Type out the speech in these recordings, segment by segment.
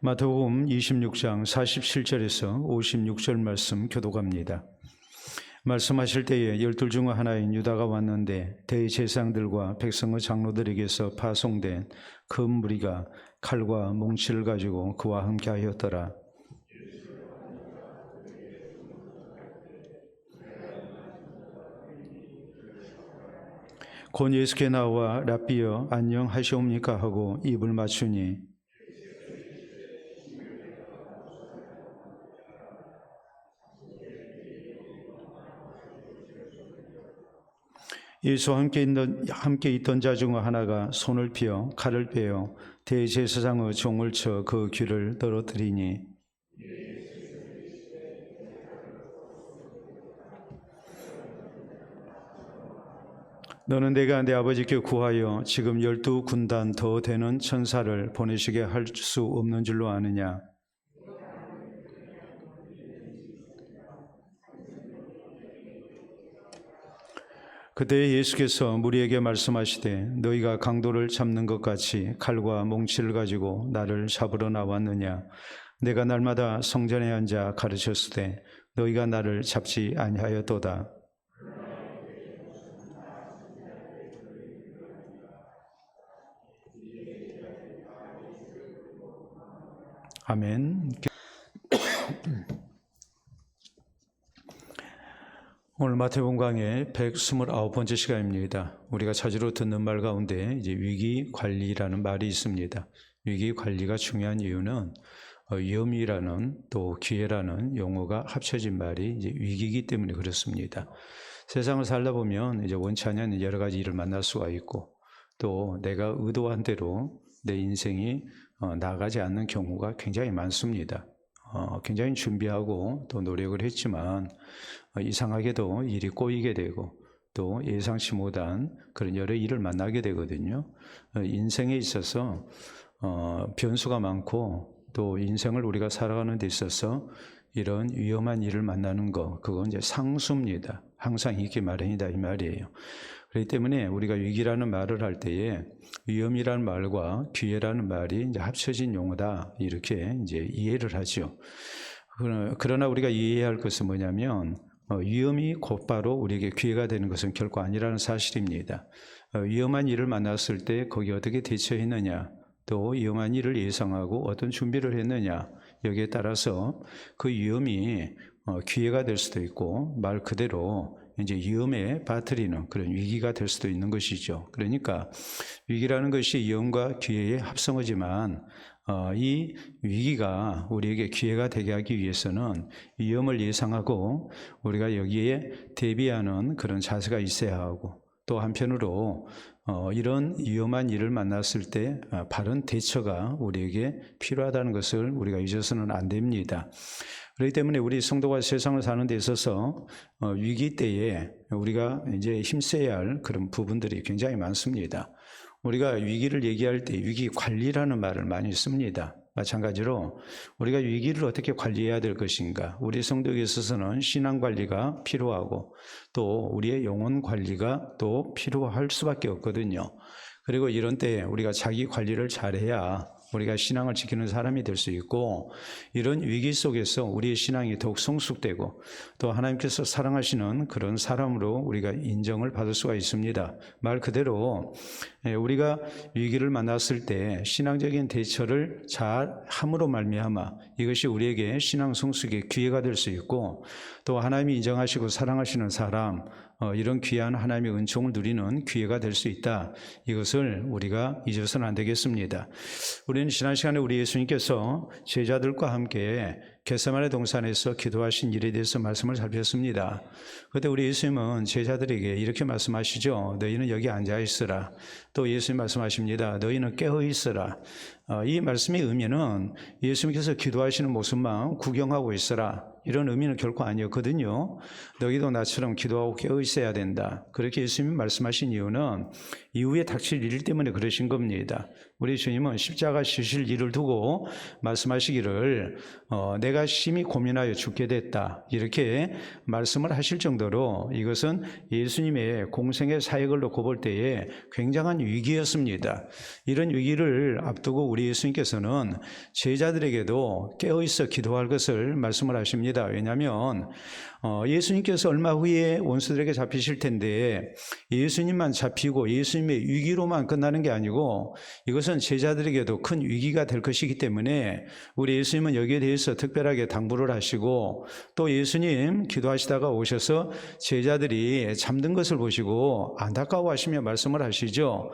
마태복음 26장 47절에서 56절 말씀 교독합니다. 말씀하실 때에 12 중 하나인 유다가 왔는데 대제사장들과 백성의 장로들에게서 파송된 큰 무리가 칼과 몽치를 가지고 그와 함께 하였더라. 곧 예수께 나와 랍비여 안녕하시옵니까 하고 입을 맞추니 예수와 함께 있던 자 중 하나가 손을 피어 칼을 빼어 대제사장의 종을 쳐 그 귀를 떨어뜨리니 너는 내가 내 아버지께 구하여 지금 12군단 더 되는 천사를 보내시게 할 수 없는 줄로 아느냐? 그때 예수께서 무리에게 말씀하시되 너희가 강도를 잡는 것 같이 칼과 몽치를 가지고 나를 잡으러 나왔느냐? 내가 날마다 성전에 앉아 가르쳤으되 너희가 나를 잡지 아니하였도다. 아멘. 오늘 마태복음 강의 129번째 시간입니다. 우리가 자주로 듣는 말 가운데 이제 위기 관리라는 말이 있습니다. 위기 관리가 중요한 이유는 위험이라는 또 기회라는 용어가 합쳐진 말이 이제 위기이기 때문에 그렇습니다. 세상을 살다 보면 이제 원치 않는 여러 가지 일을 만날 수가 있고 또 내가 의도한 대로 내 인생이 나아가지 않는 경우가 굉장히 많습니다. 굉장히 준비하고 또 노력을 했지만 이상하게도 일이 꼬이게 되고 또 예상치 못한 그런 여러 일을 만나게 되거든요. 인생에 있어서 변수가 많고 또 인생을 우리가 살아가는 데 있어서 이런 위험한 일을 만나는 거, 그건 이제 상수입니다. 항상 있기 마련이다 이 말이에요. 그렇기 때문에 우리가 위기라는 말을 할 때에 위험이라는 말과 기회라는 말이 이제 합쳐진 용어다 이렇게 이제 이해를 하죠. 그러나 우리가 이해해야 할 것은 뭐냐면 위험이 곧바로 우리에게 기회가 되는 것은 결코 아니라는 사실입니다. 위험한 일을 만났을 때 거기에 어떻게 대처했느냐, 또 위험한 일을 예상하고 어떤 준비를 했느냐, 여기에 따라서 그 위험이 기회가 될 수도 있고 말 그대로 이제 위험에 빠뜨리는 그런 위기가 될 수도 있는 것이죠. 그러니까 위기라는 것이 위험과 기회의 합성어지만 이 위기가 우리에게 기회가 되게 하기 위해서는 위험을 예상하고 우리가 여기에 대비하는 그런 자세가 있어야 하고 또 한편으로 이런 위험한 일을 만났을 때 바른 대처가 우리에게 필요하다는 것을 우리가 잊어서는 안 됩니다. 그렇기 때문에 우리 성도가 세상을 사는 데 있어서 위기 때에 우리가 이제 힘써야 할 그런 부분들이 굉장히 많습니다. 우리가 위기를 얘기할 때 위기 관리라는 말을 많이 씁니다. 마찬가지로 우리가 위기를 어떻게 관리해야 될 것인가, 우리 성도에 있어서는 신앙 관리가 필요하고 또 우리의 영혼 관리가 또 필요할 수밖에 없거든요. 그리고 이런 때 우리가 자기 관리를 잘해야 우리가 신앙을 지키는 사람이 될 수 있고 이런 위기 속에서 우리의 신앙이 더욱 성숙되고 또 하나님께서 사랑하시는 그런 사람으로 우리가 인정을 받을 수가 있습니다. 말 그대로 우리가 위기를 만났을 때 신앙적인 대처를 잘 함으로 말미암아 이것이 우리에게 신앙 성숙의 기회가 될 수 있고 또 하나님이 인정하시고 사랑하시는 사람, 이런 귀한 하나님의 은총을 누리는 기회가 될 수 있다. 이것을 우리가 잊어서는 안 되겠습니다. 우리는 지난 시간에 우리 예수님께서 제자들과 함께 겟세마네 동산에서 기도하신 일에 대해서 말씀을 살폈습니다. 그때 우리 예수님은 제자들에게 이렇게 말씀하시죠. 너희는 여기 앉아 있으라. 또 예수님 말씀하십니다. 너희는 깨어 있으라. 이 말씀의 의미는 예수님께서 기도하시는 모습만 구경하고 있으라, 이런 의미는 결코 아니었거든요. 너희도 나처럼 기도하고 깨어 있어야 된다. 그렇게 예수님이 말씀하신 이유는 이후에 닥칠 일 때문에 그러신 겁니다. 우리 주님은 십자가 지실 일을 두고 말씀하시기를 내가 내가 심히 고민하여 죽게 됐다. 이렇게 말씀을 하실 정도로 이것은 예수님의 공생의 사역을 놓고 볼 때에 굉장한 위기였습니다. 이런 위기를 앞두고 우리 예수님께서는 제자들에게도 깨어있어 기도할 것을 말씀을 하십니다. 왜냐하면 예수님께서 얼마 후에 원수들에게 잡히실 텐데 예수님만 잡히고 예수님의 위기로만 끝나는 게 아니고 이것은 제자들에게도 큰 위기가 될 것이기 때문에 우리 예수님은 여기에 대해서 특별하게 당부를 하시고 또 예수님 기도하시다가 오셔서 제자들이 잠든 것을 보시고 안타까워하시며 말씀을 하시죠.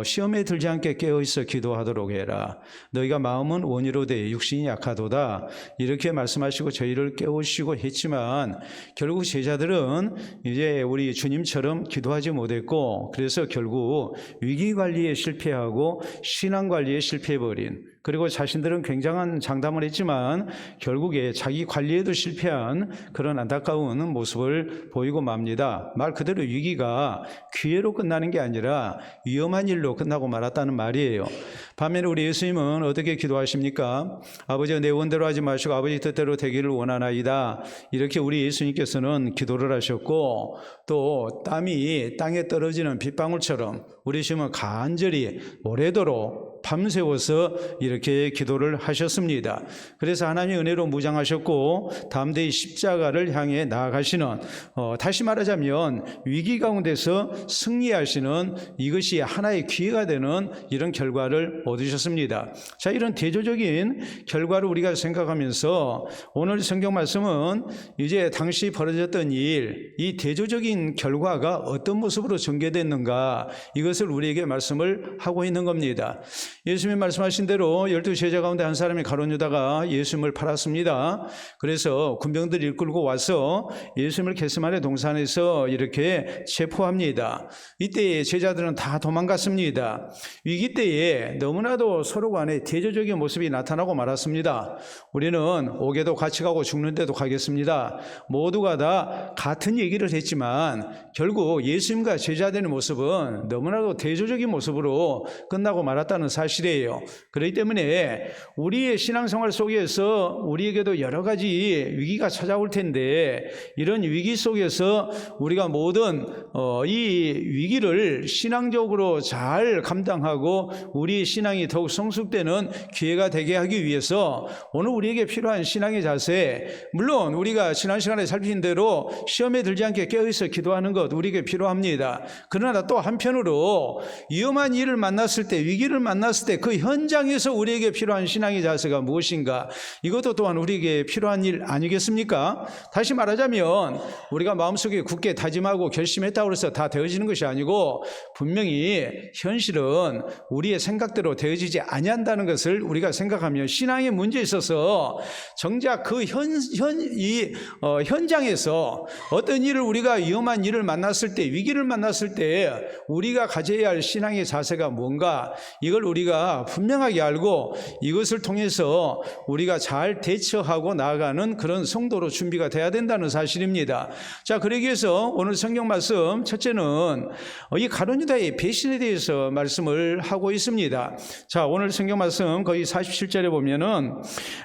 시험에 들지 않게 깨어있어 기도하도록 해라. 너희가 마음은 원이로되 육신이 약하도다. 이렇게 말씀하시고 저희를 깨우시고 했지만 결국 제자들은 이제 우리 주님처럼 기도하지 못했고 그래서 결국 위기관리에 실패하고 신앙관리에 실패해버린, 그리고 자신들은 굉장한 장담을 했지만 결국에 자기 관리에도 실패한 그런 안타까운 모습을 보이고 맙니다. 말 그대로 위기가 기회로 끝나는 게 아니라 위험한 일로 끝나고 말았다는 말이에요. 반면에 우리 예수님은 어떻게 기도하십니까? 아버지가 내 원대로 하지 마시고 아버지 뜻대로 되기를 원하나이다. 이렇게 우리 예수님께서는 기도를 하셨고 또 땀이 땅에 떨어지는 빗방울처럼 우리 예수님은 간절히 오래도록 밤새워서 이렇게 기도를 하셨습니다. 그래서 하나님의 은혜로 무장하셨고 다음 대의 십자가를 향해 나아가시는, 다시 말하자면 위기 가운데서 승리하시는 이것이 하나의 기회가 되는 이런 결과를 얻으셨습니다. 자, 이런 대조적인 결과를 우리가 생각하면서 오늘 성경 말씀은 이제 당시 벌어졌던 일, 이 대조적인 결과가 어떤 모습으로 전개됐는가, 이것을 우리에게 말씀을 하고 있는 겁니다. 예수님이 말씀하신 대로 12제자 가운데 한 사람이 가룟 유다가 예수님을 팔았습니다. 그래서 군병들이 이끌고 와서 예수님을 겟세마네 동산에서 이렇게 체포합니다. 이때 제자들은 다 도망갔습니다. 위기 때에 너무나도 서로 간에 대조적인 모습이 나타나고 말았습니다. 우리는 옥에도 같이 가고 죽는데도 가겠습니다. 모두가 다 같은 얘기를 했지만 결국 예수님과 제자들의 모습은 너무나도 대조적인 모습으로 끝나고 말았다는 사실이에요. 그렇기 때문에 우리의 신앙생활 속에서 우리에게도 여러 가지 위기가 찾아올 텐데 이런 위기 속에서 우리가 모든 이 위기를 신앙적으로 잘 감당하고 우리의 신앙이 더욱 성숙되는 기회가 되게 하기 위해서 오늘 우리에게 필요한 신앙의 자세, 물론 우리가 지난 시간에 살핀 대로 시험에 들지 않게 깨어있어 기도하는 것 우리에게 필요합니다. 그러나 또 한편으로 위험한 일을 만났을 때, 위기를 만났을 때 그 현장에서 우리에게 필요한 신앙의 자세가 무엇인가, 이것도 또한 우리에게 필요한 일 아니겠습니까? 다시 말하자면 우리가 마음속에 굳게 다짐하고 결심했다고 해서 다 되어지는 것이 아니고 분명히 현실은 우리의 생각대로 되어지지 아니한다는 것을 우리가 생각하면 신앙의 문제에 있어서 정작 그 현장에서 어떤 일을 우리가 위험한 일을 만났을 때, 위기를 만났을 때 우리가 가져야 할 신앙의 자세가 뭔가, 이걸 우리가 분명하게 알고 이것을 통해서 우리가 잘 대처하고 나아가는 그런 성도로 준비가 돼야 된다는 사실입니다. 자, 그러기 위해서 오늘 성경 말씀 첫째는 이 가룟 유다의 배신에 대해서 말씀을 하고 있습니다. 자, 오늘 성경 말씀 거의 47절에 보면은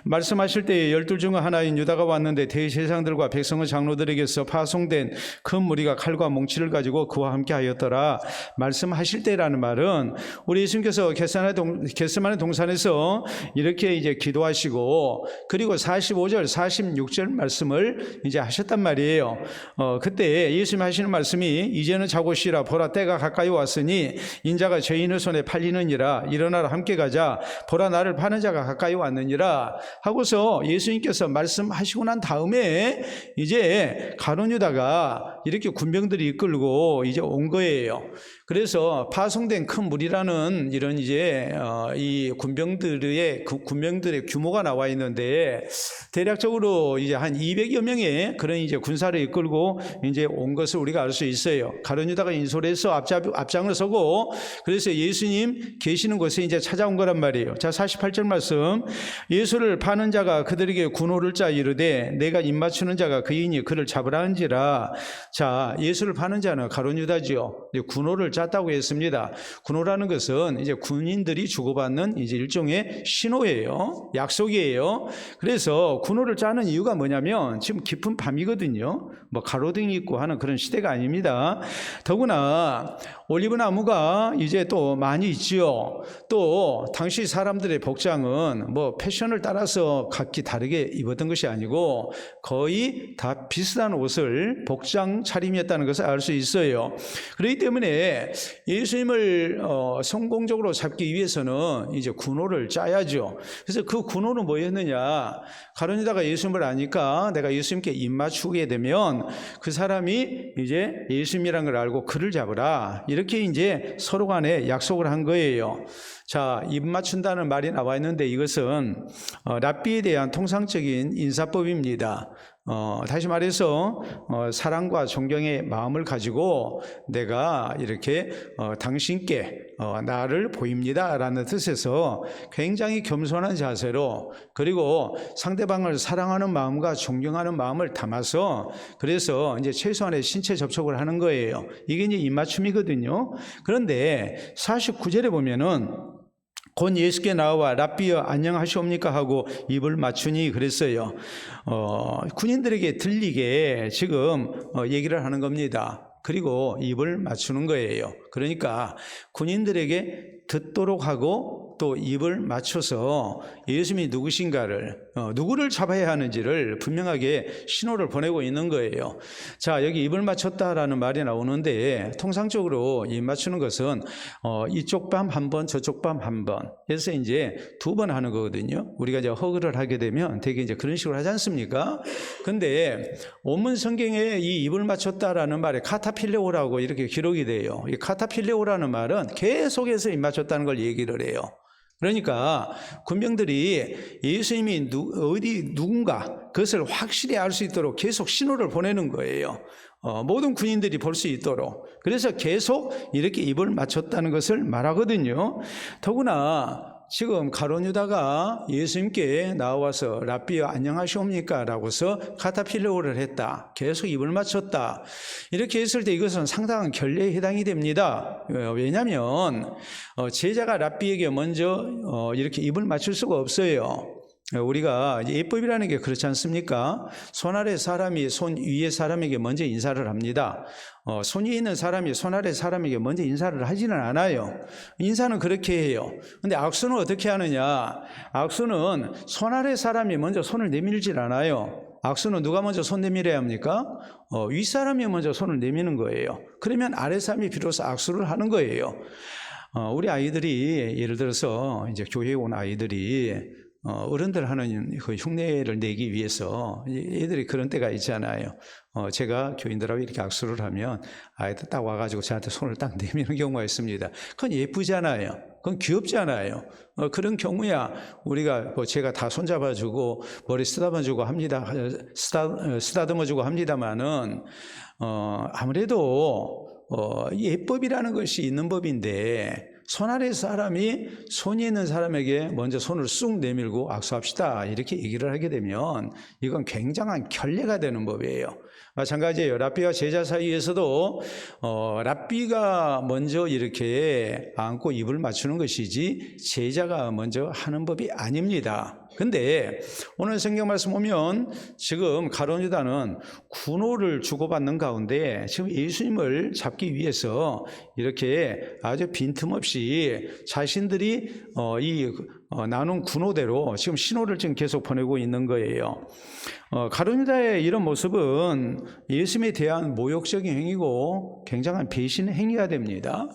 말씀하실 때 12 중 하나인 유다가 왔는데 대제사장들과 백성의 장로들에게서 파송된 큰 무리가 칼과 몽치를 가지고 그와 함께 하였더라. 말씀하실 때라는 말은 우리 예수님께서 겟세마네 동산에서 이렇게 이제 기도하시고 그리고 45절 46절 말씀을 이제 하셨단 말이에요. 그때 예수님 하시는 말씀이 이제는 자고 쉬라. 보라 때가 가까이 왔으니 인자가 죄인의 손에 팔리느니라. 일어나라 함께 가자. 보라 나를 파는 자가 가까이 왔느니라 하고서 예수님께서 말씀하시고 난 다음에 이제 가룟 유다가 이렇게 군병들이 이끌고 이제 온 거예요. 그래서 파송된 큰 무리라는 이런 이제 이 군병들의 규모가 나와 있는데 대략적으로 이제 한 200여 명의 그런 이제 군사를 이끌고 이제 온 것을 우리가 알 수 있어요. 가룟 유다가 인솔해서 앞장을 서고 그래서 예수님 계시는 곳에 이제 찾아온 거란 말이에요. 자, 48절 말씀. 예수를 파는 자가 그들에게 군호를 짜 이르되 내가 입맞추는 자가 그이니 그를 잡으라 한지라. 자, 예수를 파는 자는 가룟 유다지요. 군호를 짰다고 했습니다. 군호라는 것은 이제 군인들이 주고받는 이제 일종의 신호예요. 약속이에요. 그래서 군호를 짜는 이유가 뭐냐면 지금 깊은 밤이거든요. 뭐 가로등이 있고 하는 그런 시대가 아닙니다. 더구나 올리브 나무가 이제 또 많이 있지요. 또 당시 사람들의 복장은 뭐 패션을 따라서 각기 다르게 입었던 것이 아니고 거의 다 비슷한 옷을 복장 차림이었다는 것을 알 수 있어요. 그렇기 때문에 예수님을 성공적으로 잡기 위해서는 이제 군호를 짜야죠. 그래서 그 군호는 뭐였느냐? 가룟 유다가 예수님을 아니까 내가 예수님께 입맞추게 되면 그 사람이 이제 예수님이라는 걸 알고 그를 잡으라. 이렇게 이제 서로 간에 약속을 한 거예요. 자, 입맞춘다는 말이 나와 있는데 이것은 랍비에 대한 통상적인 인사법입니다. 다시 말해서 사랑과 존경의 마음을 가지고 내가 이렇게 당신께 나를 보입니다 라는 뜻에서 굉장히 겸손한 자세로 그리고 상대방을 사랑하는 마음과 존경하는 마음을 담아서 그래서 이제 최소한의 신체 접촉을 하는 거예요. 이게 이제 입맞춤이거든요. 그런데 49절에 보면은 곧 예수께 나와 랍비여 안녕하시옵니까 하고 입을 맞추니 그랬어요. 군인들에게 들리게 지금 얘기를 하는 겁니다. 그리고 입을 맞추는 거예요. 그러니까 군인들에게 듣도록 하고 또 입을 맞춰서 예수님이 누구신가를 누구를 잡아야 하는지를 분명하게 신호를 보내고 있는 거예요. 자, 여기 입을 맞췄다라는 말이 나오는데 통상적으로 입 맞추는 것은 이쪽 밤 한 번 저쪽 밤 한 번 그래서 이제 2번 하는 거거든요. 우리가 이제 허그를 하게 되면 되게 이제 그런 식으로 하지 않습니까? 근데 원문 성경에 이 입을 맞췄다라는 말에 카타필레오라고 이렇게 기록이 돼요. 이 카타필레오라는 말은 계속해서 입 맞췄다는 걸 얘기를 해요. 그러니까 군병들이 예수님이 어디 누군가 그것을 확실히 알 수 있도록 계속 신호를 보내는 거예요. 모든 군인들이 볼 수 있도록. 그래서 계속 이렇게 입을 맞췄다는 것을 말하거든요. 더구나 지금 가룟 유다가 예수님께 나와서 랍비여 안녕하시옵니까? 라고서 카타필레오를 했다. 계속 입을 맞췄다. 이렇게 했을 때 이것은 상당한 결례에 해당이 됩니다. 왜냐하면 제자가 랍비에게 먼저 이렇게 입을 맞출 수가 없어요. 우리가 예법이라는 게 그렇지 않습니까? 손 아래 사람이 손 위에 사람에게 먼저 인사를 합니다. 손 위에 있는 사람이 손 아래 사람에게 먼저 인사를 하지는 않아요. 인사는 그렇게 해요. 근데 악수는 어떻게 하느냐? 악수는 손 아래 사람이 먼저 손을 내밀질 않아요. 악수는 누가 먼저 손 내밀어야 합니까? 윗사람이 먼저 손을 내미는 거예요. 그러면 아랫사람이 비로소 악수를 하는 거예요. 우리 아이들이 예를 들어서 이제 교회에 온 아이들이 어른들 하는 그 흉내를 내기 위해서 애들이 그런 때가 있잖아요. 제가 교인들하고 이렇게 악수를 하면 아이들 딱 와가지고 저한테 손을 딱 내미는 경우가 있습니다. 그건 예쁘잖아요. 그건 귀엽잖아요. 그런 경우야 우리가 제가 다 손잡아주고 머리 쓰다듬어주고 합니다. 쓰다듬어주고 합니다만은 아무래도 예법이라는 것이 있는 법인데. 손 아래 사람이 손이 있는 사람에게 먼저 손을 쑥 내밀고 악수합시다 이렇게 얘기를 하게 되면 이건 굉장한 결례가 되는 법이에요. 마찬가지예요. 랍비와 제자 사이에서도 랍비가 먼저 이렇게 안고 입을 맞추는 것이지 제자가 먼저 하는 법이 아닙니다. 근데 오늘 성경 말씀 보면 지금 가룟 유다는 군호를 주고받는 가운데 지금 예수님을 잡기 위해서 이렇게 아주 빈틈없이 자신들이 나눈 군호대로 지금 신호를 지금 계속 보내고 있는 거예요. 가룟 유다의 이런 모습은 예수님에 대한 모욕적인 행위고 굉장한 배신 행위가 됩니다.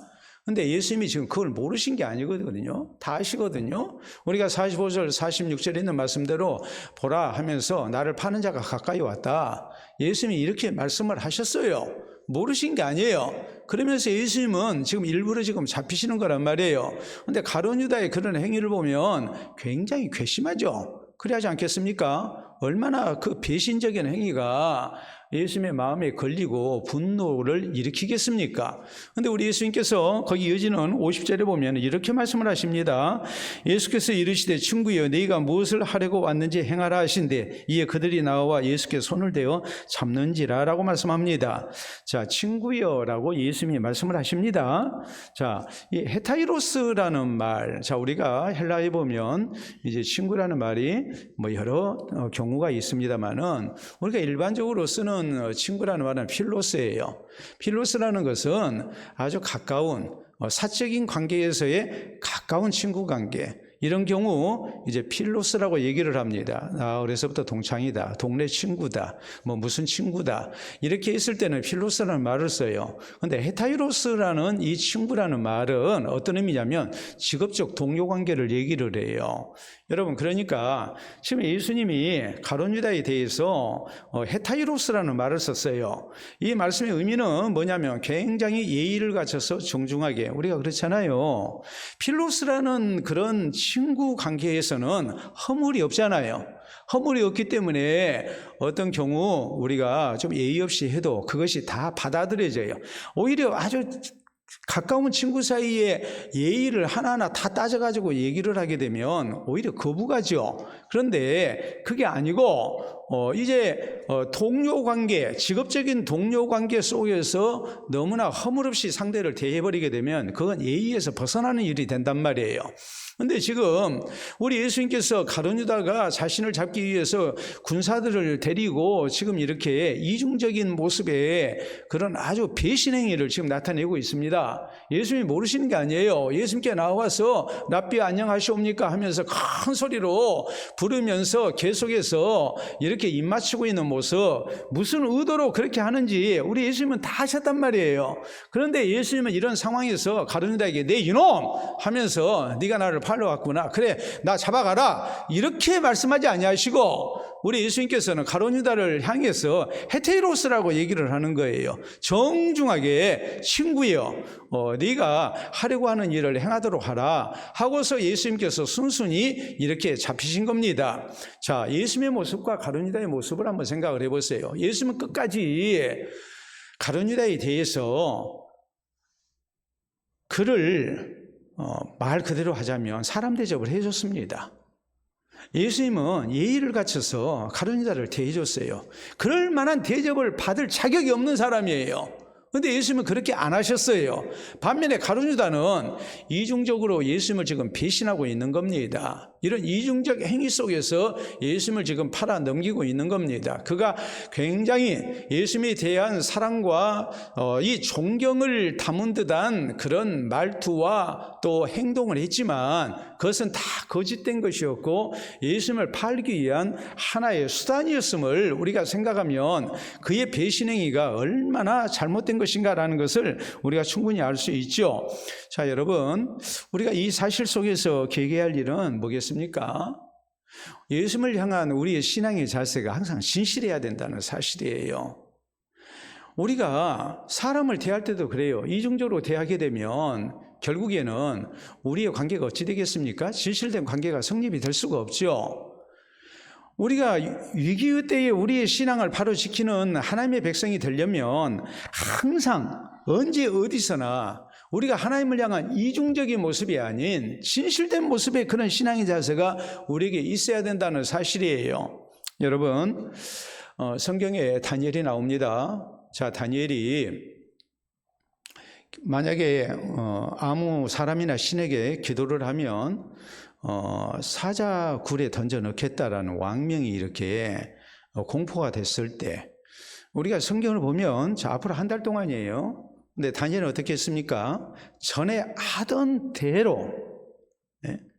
근데 예수님이 지금 그걸 모르신 게 아니거든요. 다 아시거든요. 우리가 45절, 46절에 있는 말씀대로 보라 하면서 나를 파는 자가 가까이 왔다. 예수님이 이렇게 말씀을 하셨어요. 모르신 게 아니에요. 그러면서 예수님은 지금 일부러 지금 잡히시는 거란 말이에요. 근데 가룟 유다의 그런 행위를 보면 굉장히 괘씸하죠. 그래야지 않겠습니까? 얼마나 그 배신적인 행위가 예수님의 마음에 걸리고 분노를 일으키겠습니까? 근데 우리 예수님께서 거기 이어지는 50절에 보면 이렇게 말씀을 하십니다. 예수께서 이르시되 친구여 너희가 무엇을 하려고 왔는지 행하라 하신대 이에 그들이 나와 예수께 손을 대어 잡는지라 라고 말씀합니다. 자, 친구여 라고 예수님이 말씀을 하십니다. 자, 이 헤타이로스라는 말, 자, 우리가 헬라에 보면 이제 친구라는 말이 뭐 여러 경우가 있습니다만은 우리가 일반적으로 쓰는 친구라는 말은 필로스예요. 필로스라는 것은 아주 가까운 사적인 관계에서의 가까운 친구 관계. 이런 경우 이제 필로스라고 얘기를 합니다. 어려서부터 동창이다, 동네 친구다, 뭐 무슨 친구다 이렇게 있을 때는 필로스라는 말을 써요. 근데 헤타이로스라는 이 친구라는 말은 어떤 의미냐면 직업적 동료 관계를 얘기를 해요. 여러분, 그러니까 지금 예수님이 가룟 유다에 대해서 헤타이로스라는 말을 썼어요. 이 말씀의 의미는 뭐냐면 굉장히 예의를 갖춰서 정중하게, 우리가 그렇잖아요. 필로스라는 그런 친구 관계에서는 허물이 없잖아요. 허물이 없기 때문에 어떤 경우 우리가 좀 예의 없이 해도 그것이 다 받아들여져요. 오히려 아주 가까운 친구 사이에 예의를 하나하나 다 따져가지고 얘기를 하게 되면 오히려 거부가죠. 그런데 그게 아니고 이제 동료 관계, 직업적인 동료 관계 속에서 너무나 허물 없이 상대를 대해버리게 되면 그건 예의에서 벗어나는 일이 된단 말이에요. 근데 지금 우리 예수님께서 가룟 유다가 자신을 잡기 위해서 군사들을 데리고 지금 이렇게 이중적인 모습의 그런 아주 배신 행위를 지금 나타내고 있습니다. 예수님이 모르시는 게 아니에요. 예수님께 나와서 랍비 안녕하시옵니까 하면서 큰 소리로 부르면서 계속해서 이렇게 입 맞추고 있는 모습, 무슨 의도로 그렇게 하는지 우리 예수님은 다 하셨단 말이에요. 그런데 예수님은 이런 상황에서 가룟 유다에게 내 이놈 하면서 네가 나를 팔러 왔구나, 그래 나 잡아가라 이렇게 말씀하지 아니하시고 우리 예수님께서는 가룟 유다를 향해서 헤테이로스라고 얘기를 하는 거예요. 정중하게 친구여, 네가 하려고 하는 일을 행하도록 하라 하고서 예수님께서 순순히 이렇게 잡히신 겁니다. 자, 예수님의 모습과 가룟 유다의 모습을 한번 생각을 해보세요. 예수님은 끝까지 가룟 유다에 대해서 그를 말 그대로 하자면 사람 대접을 해줬습니다. 예수님은 예의를 갖춰서 가룟 유다를 대해줬어요. 그럴 만한 대접을 받을 자격이 없는 사람이에요. 그런데 예수님은 그렇게 안 하셨어요. 반면에 가룟 유다는 이중적으로 예수님을 지금 배신하고 있는 겁니다. 이런 이중적 행위 속에서 예수님을 지금 팔아 넘기고 있는 겁니다. 그가 굉장히 예수님에 대한 사랑과 이 존경을 담은 듯한 그런 말투와 또 행동을 했지만 그것은 다 거짓된 것이었고 예수님을 팔기 위한 하나의 수단이었음을 우리가 생각하면 그의 배신 행위가 얼마나 잘못된 것인가라는 것을 우리가 충분히 알 수 있죠. 자, 여러분, 우리가 이 사실 속에서 계기할 일은 뭐겠습니까? 예수님을 향한 우리의 신앙의 자세가 항상 진실해야 된다는 사실이에요. 우리가 사람을 대할 때도 그래요. 이중적으로 대하게 되면 결국에는 우리의 관계가 어찌 되겠습니까? 진실된 관계가 성립이 될 수가 없죠. 우리가 위기의 때에 우리의 신앙을 바로 지키는 하나님의 백성이 되려면 항상 언제 어디서나 우리가 하나님을 향한 이중적인 모습이 아닌 진실된 모습의 그런 신앙의 자세가 우리에게 있어야 된다는 사실이에요. 여러분, 성경에 다니엘이 나옵니다. 자, 다니엘이 만약에 아무 사람이나 신에게 기도를 하면 사자굴에 던져 넣겠다라는 왕명이 이렇게 공포가 됐을 때 우리가 성경을 보면 자, 앞으로 한 달 동안이에요. 근데 다니엘은 어떻게 했습니까? 전에 하던 대로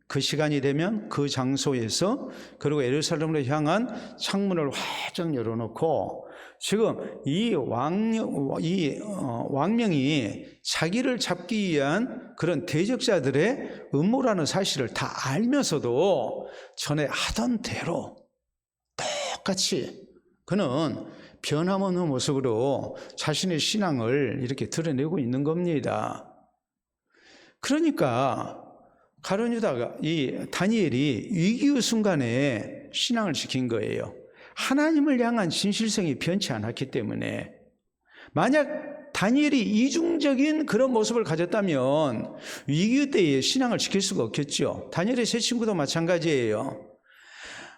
그 시간이 되면 그 장소에서 그리고 예루살렘으로 향한 창문을 활짝 열어놓고 지금 이 왕명이 자기를 잡기 위한 그런 대적자들의 음모라는 사실을 다 알면서도 전에 하던 대로 똑같이 그는 변함없는 모습으로 자신의 신앙을 이렇게 드러내고 있는 겁니다. 그러니까 가룟 유다가 이 다니엘이 위기의 순간에 신앙을 지킨 거예요. 하나님을 향한 진실성이 변치 않았기 때문에, 만약 다니엘이 이중적인 그런 모습을 가졌다면 위기 때에 신앙을 지킬 수가 없겠죠. 다니엘의 세 친구도 마찬가지예요.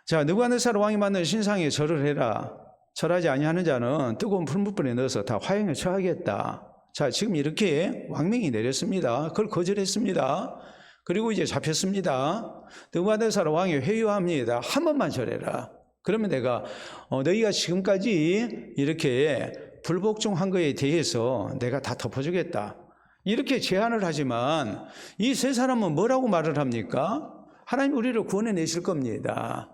자, 느부갓네살 왕이 만든 신상에 절을 해라. 절하지 아니하는 자는 뜨거운 풀무불에 넣어서 다 화형에 처하겠다. 자, 지금 이렇게 왕명이 내렸습니다. 그걸 거절했습니다. 그리고 이제 잡혔습니다. 느부갓네살 왕이 회유합니다. 한 번만 절해라. 그러면 내가 너희가 지금까지 이렇게 불복종한 거에 대해서 내가 다 덮어주겠다. 이렇게 제안을 하지만 이 세 사람은 뭐라고 말을 합니까? 하나님 우리를 구원해 내실 겁니다.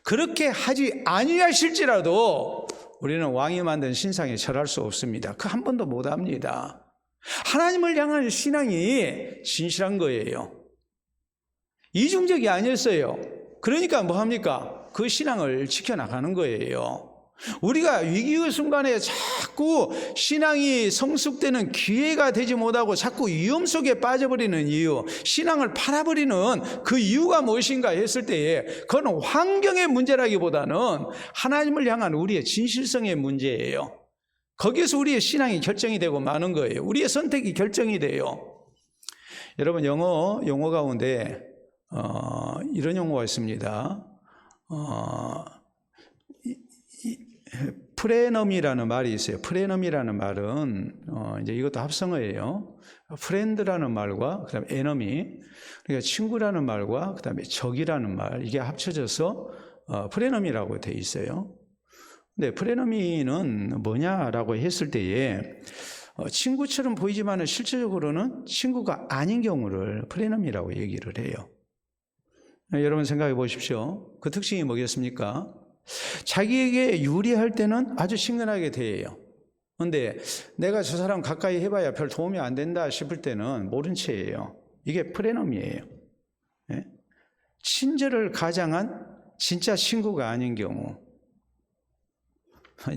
그렇게 하지 아니하실지라도 우리는 왕이 만든 신상에 절할 수 없습니다. 그 한 번도 못 합니다. 하나님을 향한 신앙이 진실한 거예요. 이중적이 아니었어요. 그러니까 뭐 합니까? 그 신앙을 지켜나가는 거예요. 우리가 위기의 순간에 자꾸 신앙이 성숙되는 기회가 되지 못하고 자꾸 위험 속에 빠져버리는 이유, 신앙을 팔아버리는 그 이유가 무엇인가 했을 때에 그건 환경의 문제라기보다는 하나님을 향한 우리의 진실성의 문제예요. 거기에서 우리의 신앙이 결정이 되고 마는 거예요. 우리의 선택이 결정이 돼요. 여러분, 영어 가운데 이런 용어가 있습니다. 프레넘이라는 말이 있어요. 프레넘이라는 말은 이제 이것도 합성어예요. 프렌드라는 말과 그다음에 에너미, 그러니까 친구라는 말과 그다음에 적이라는 말, 이게 합쳐져서 프레넘이라고 돼 있어요. 근데 프레넘이는 뭐냐라고 했을 때에 친구처럼 보이지만 실질적으로는 친구가 아닌 경우를 프레넘이라고 얘기를 해요. 여러분 생각해 보십시오. 그 특징이 뭐겠습니까? 자기에게 유리할 때는 아주 친근하게 대해요. 그런데 내가 저 사람 가까이 해봐야 별 도움이 안 된다 싶을 때는 모른 채예요. 이게 프레넘이에요. 네? 친절을 가장한 진짜 친구가 아닌 경우.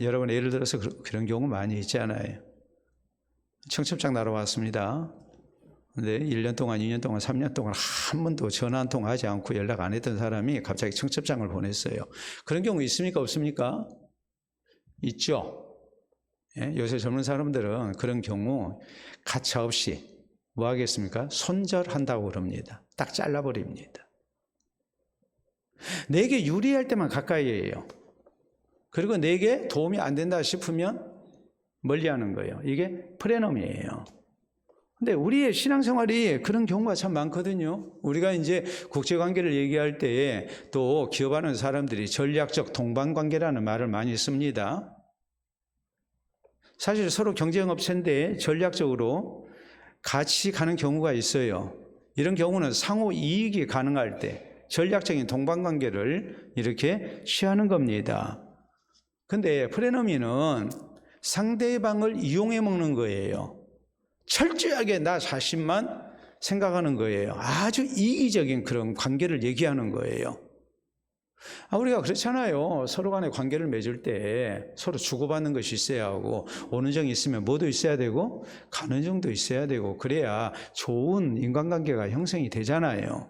여러분 예를 들어서 그런 경우 많이 있잖아요. 청첩장 나러 왔습니다. 근데 1년 동안, 2년 동안, 3년 동안 한 번도 전화 한 통 하지 않고 연락 안 했던 사람이 갑자기 청첩장을 보냈어요. 그런 경우 있습니까? 없습니까? 있죠. 예? 요새 젊은 사람들은 그런 경우 가차없이 뭐 하겠습니까? 손절한다고 그럽니다. 딱 잘라버립니다. 내게 유리할 때만 가까이 해요. 그리고 내게 도움이 안 된다 싶으면 멀리하는 거예요. 이게 프레넘이에요. 근데 우리의 신앙생활이 그런 경우가 참 많거든요. 우리가 이제 국제관계를 얘기할 때 또 기업하는 사람들이 전략적 동반관계라는 말을 많이 씁니다. 사실 서로 경쟁업체인데 전략적으로 같이 가는 경우가 있어요. 이런 경우는 상호 이익이 가능할 때 전략적인 동반관계를 이렇게 취하는 겁니다. 근데 프레너미는 상대방을 이용해 먹는 거예요. 철저하게 나 자신만 생각하는 거예요. 아주 이기적인 그런 관계를 얘기하는 거예요. 우리가 그렇잖아요. 서로 간의 관계를 맺을 때 서로 주고받는 것이 있어야 하고, 오는 정이 있으면 뭐도 있어야 되고 가는 정도 있어야 되고, 그래야 좋은 인간관계가 형성이 되잖아요.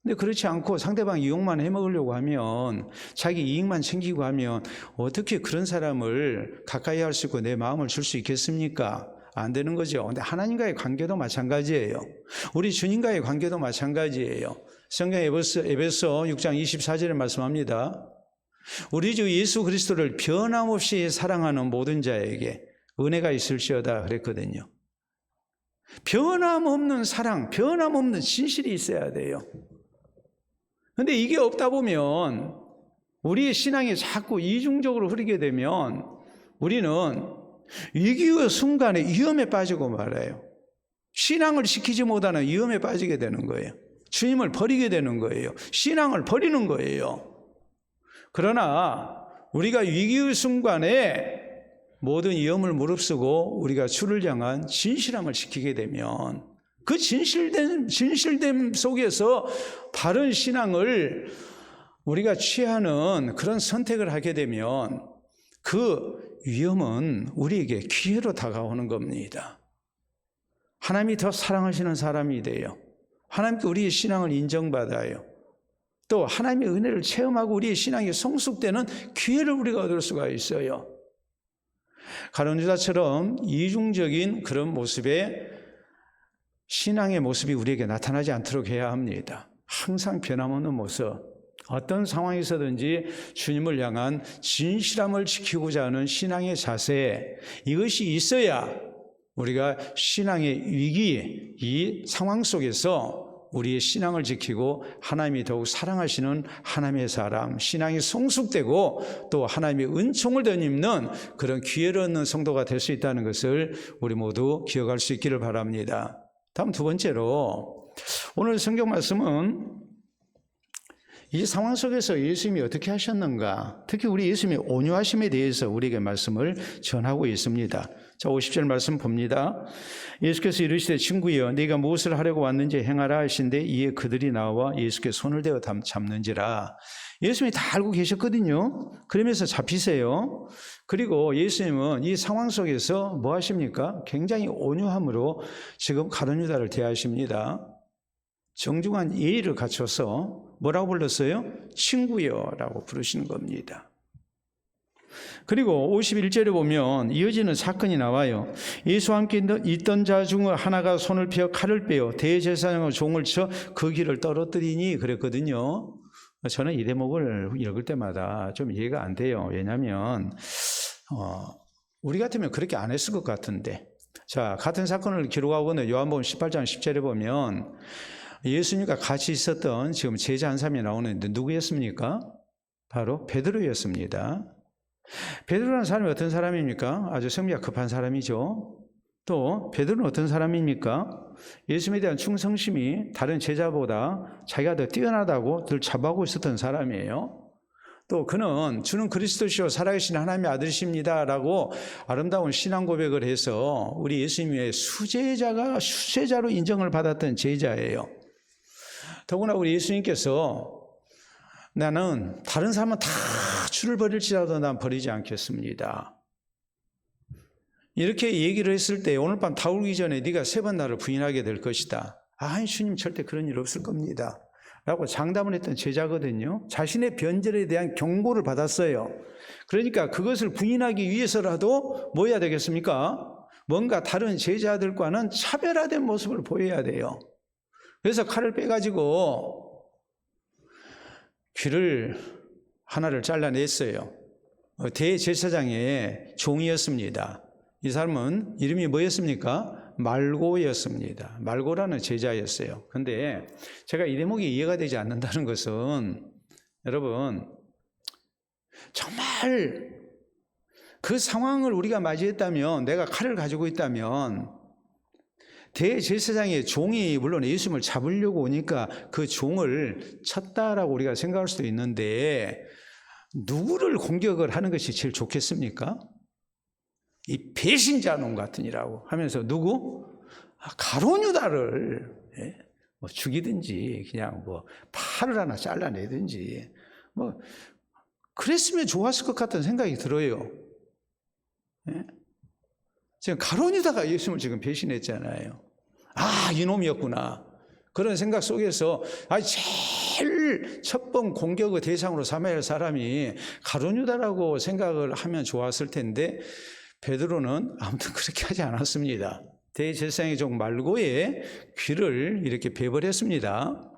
근데 그렇지 않고 상대방 이용만 해먹으려고 하면, 자기 이익만 챙기고 하면 어떻게 그런 사람을 가까이 할 수 있고 내 마음을 줄 수 있겠습니까? 안 되는 거죠. 근데 하나님과의 관계도 마찬가지예요. 우리 주님과의 관계도 마찬가지예요. 성경 에베소 6장 24절에 말씀합니다. 우리 주 예수 그리스도를 변함없이 사랑하는 모든 자에게 은혜가 있을지어다 그랬거든요. 변함없는 사랑, 변함없는 진실이 있어야 돼요. 근데 이게 없다 보면 우리의 신앙이 자꾸 이중적으로 흐르게 되면 우리는 위기의 순간에 위험에 빠지고 말아요. 신앙을 지키지 못하는 위험에 빠지게 되는 거예요. 주님을 버리게 되는 거예요. 신앙을 버리는 거예요. 그러나 우리가 위기의 순간에 모든 위험을 무릅쓰고 우리가 주를 향한 진실함을 지키게 되면, 그 진실됨 속에서 바른 신앙을 우리가 취하는 그런 선택을 하게 되면 그 위험은 우리에게 기회로 다가오는 겁니다. 하나님이 더 사랑하시는 사람이 돼요. 하나님께 우리의 신앙을 인정받아요. 또 하나님의 은혜를 체험하고 우리의 신앙이 성숙되는 기회를 우리가 얻을 수가 있어요. 가룟 유다처럼 이중적인 그런 모습의 신앙의 모습이 우리에게 나타나지 않도록 해야 합니다. 항상 변함없는 모습, 어떤 상황에서든지 주님을 향한 진실함을 지키고자 하는 신앙의 자세, 이것이 있어야 우리가 신앙의 위기, 이 상황 속에서 우리의 신앙을 지키고 하나님이 더욱 사랑하시는 하나님의 사람, 신앙이 성숙되고 또 하나님의 은총을 덧입는 그런 기회를 얻는 성도가 될 수 있다는 것을 우리 모두 기억할 수 있기를 바랍니다. 다음 두 번째로, 오늘 성경 말씀은 이 상황 속에서 예수님이 어떻게 하셨는가, 특히 우리 예수님의 온유하심에 대해서 우리에게 말씀을 전하고 있습니다. 자, 50절 말씀 봅니다. 예수께서 이르시되 친구여 네가 무엇을 하려고 왔는지 행하라 하신데 이에 그들이 나와 예수께 손을 대어 잡는지라. 예수님이 다 알고 계셨거든요. 그러면서 잡히세요. 그리고 예수님은 이 상황 속에서 뭐 하십니까? 굉장히 온유함으로 지금 가룟 유다를 대하십니다. 정중한 예의를 갖춰서 뭐라고 불렀어요? 친구여라고 부르시는 겁니다. 그리고 51절에 보면 이어지는 사건이 나와요. 예수와 함께 있던 자 중 하나가 손을 펴 칼을 빼어 대제사장의 종을 쳐 그 길을 떨어뜨리니 그랬거든요. 저는 이 대목을 읽을 때마다 좀 이해가 안 돼요. 왜냐하면 우리 같으면 그렇게 안 했을 것 같은데, 자, 같은 사건을 기록하고 있는 요한복음 18장 10절에 보면 예수님과 같이 있었던 지금 제자 한 사람이 나오는데 누구였습니까? 바로 베드로였습니다. 베드로라는 사람이 어떤 사람입니까? 아주 성미가 급한 사람이죠. 또 베드로는 어떤 사람입니까? 예수님에 대한 충성심이 다른 제자보다 자기가 더 뛰어나다고 늘 자부하고 있었던 사람이에요. 또 그는 주는 그리스도시요 살아계신 하나님의 아들이십니다 라고 아름다운 신앙 고백을 해서 우리 예수님의 수제자로 인정을 받았던 제자예요. 더구나 우리 예수님께서 나는 다른 사람은 다 주를 버릴지라도 난 버리지 않겠습니다, 이렇게 얘기를 했을 때 오늘 밤 다 울기 전에 네가 3번 나를 부인하게 될 것이다. 아니 주님 절대 그런 일 없을 겁니다 라고 장담을 했던 제자거든요. 자신의 변절에 대한 경고를 받았어요. 그러니까 그것을 부인하기 위해서라도 뭐 해야 되겠습니까? 뭔가 다른 제자들과는 차별화된 모습을 보여야 돼요. 그래서 칼을 빼가지고 귀를 하나를 잘라냈어요. 대제사장의 종이었습니다. 이 사람은 이름이 뭐였습니까? 말고였습니다. 말고라는 제자였어요. 그런데 제가 이 대목이 이해가 되지 않는다는 것은, 여러분 정말 그 상황을 우리가 맞이했다면, 내가 칼을 가지고 있다면 대제사장의 종이 물론 예수님을 잡으려고 오니까 그 종을 쳤다라고 우리가 생각할 수도 있는데, 누구를 공격을 하는 것이 제일 좋겠습니까? 이 배신자 놈 같으니라고 하면서 누구? 가룟 유다를 뭐 죽이든지 그냥 뭐 팔을 하나 잘라내든지 뭐 그랬으면 좋았을 것 같다는 생각이 들어요. 지금 가룟 유다가 예수님을 지금 배신했잖아요. 아, 이놈이었구나. 그런 생각 속에서 제일 첫 번 공격의 대상으로 삼아야 할 사람이 가룟 유다라고 생각을 하면 좋았을 텐데, 베드로는 아무튼 그렇게 하지 않았습니다. 대제사장의 종 말고의 귀를 이렇게 베버렸습니다.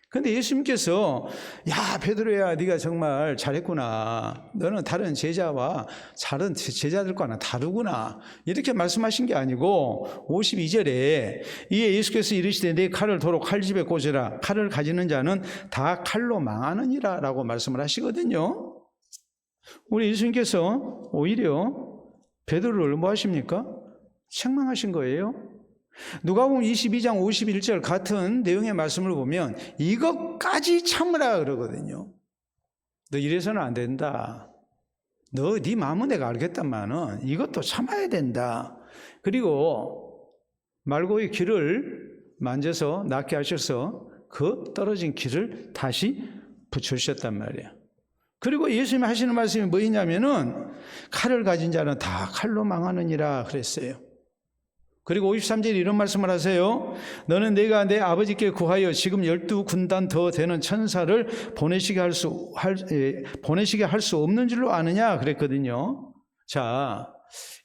그런데 예수님께서 야 베드로야 네가 정말 잘했구나. 너는 다른 제자와 다른 제자들과는 다르구나. 이렇게 말씀하신 게 아니고 52절에 이에 예수께서 이르시되 내 칼을 도로 칼집에 꽂으라. 칼을 가지는 자는 다 칼로 망하느니라 라고 말씀을 하시거든요. 우리 예수님께서 오히려 베드로를 뭐 하십니까? 책망하신 거예요. 누가복음 22장 51절 같은 내용의 말씀을 보면 이것까지 참으라 그러거든요. 너 이래서는 안 된다. 너 네 마음은 내가 알겠다마는 이것도 참아야 된다. 그리고 말고의 귀를 만져서 낫게 하셔서 그 떨어진 귀를 다시 붙여주셨단 말이에요. 그리고 예수님이 하시는 말씀이 뭐냐면은 칼을 가진 자는 다 칼로 망하느니라 그랬어요. 그리고 53절에 이런 말씀을 하세요. 너는 내가 내 아버지께 구하여 지금 12군단 더 되는 천사를 보내시게 할 수 없는 줄로 아느냐 그랬거든요. 자,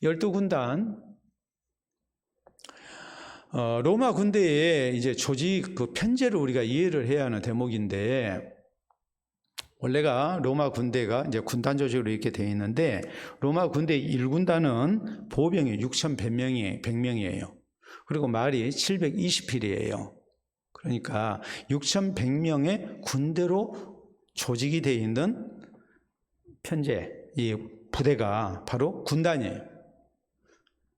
12군단 로마 군대의 이제 조직 그 편제를 우리가 이해를 해야 하는 대목인데, 원래가 로마 군대가 이제 군단 조직으로 이렇게 되어 있는데, 로마 군대 1군단은 보병이 6,100명이에요. 그리고 말이 720필이에요. 그러니까 6,100명의 군대로 조직이 되어 있는 편제, 이 부대가 바로 군단이에요.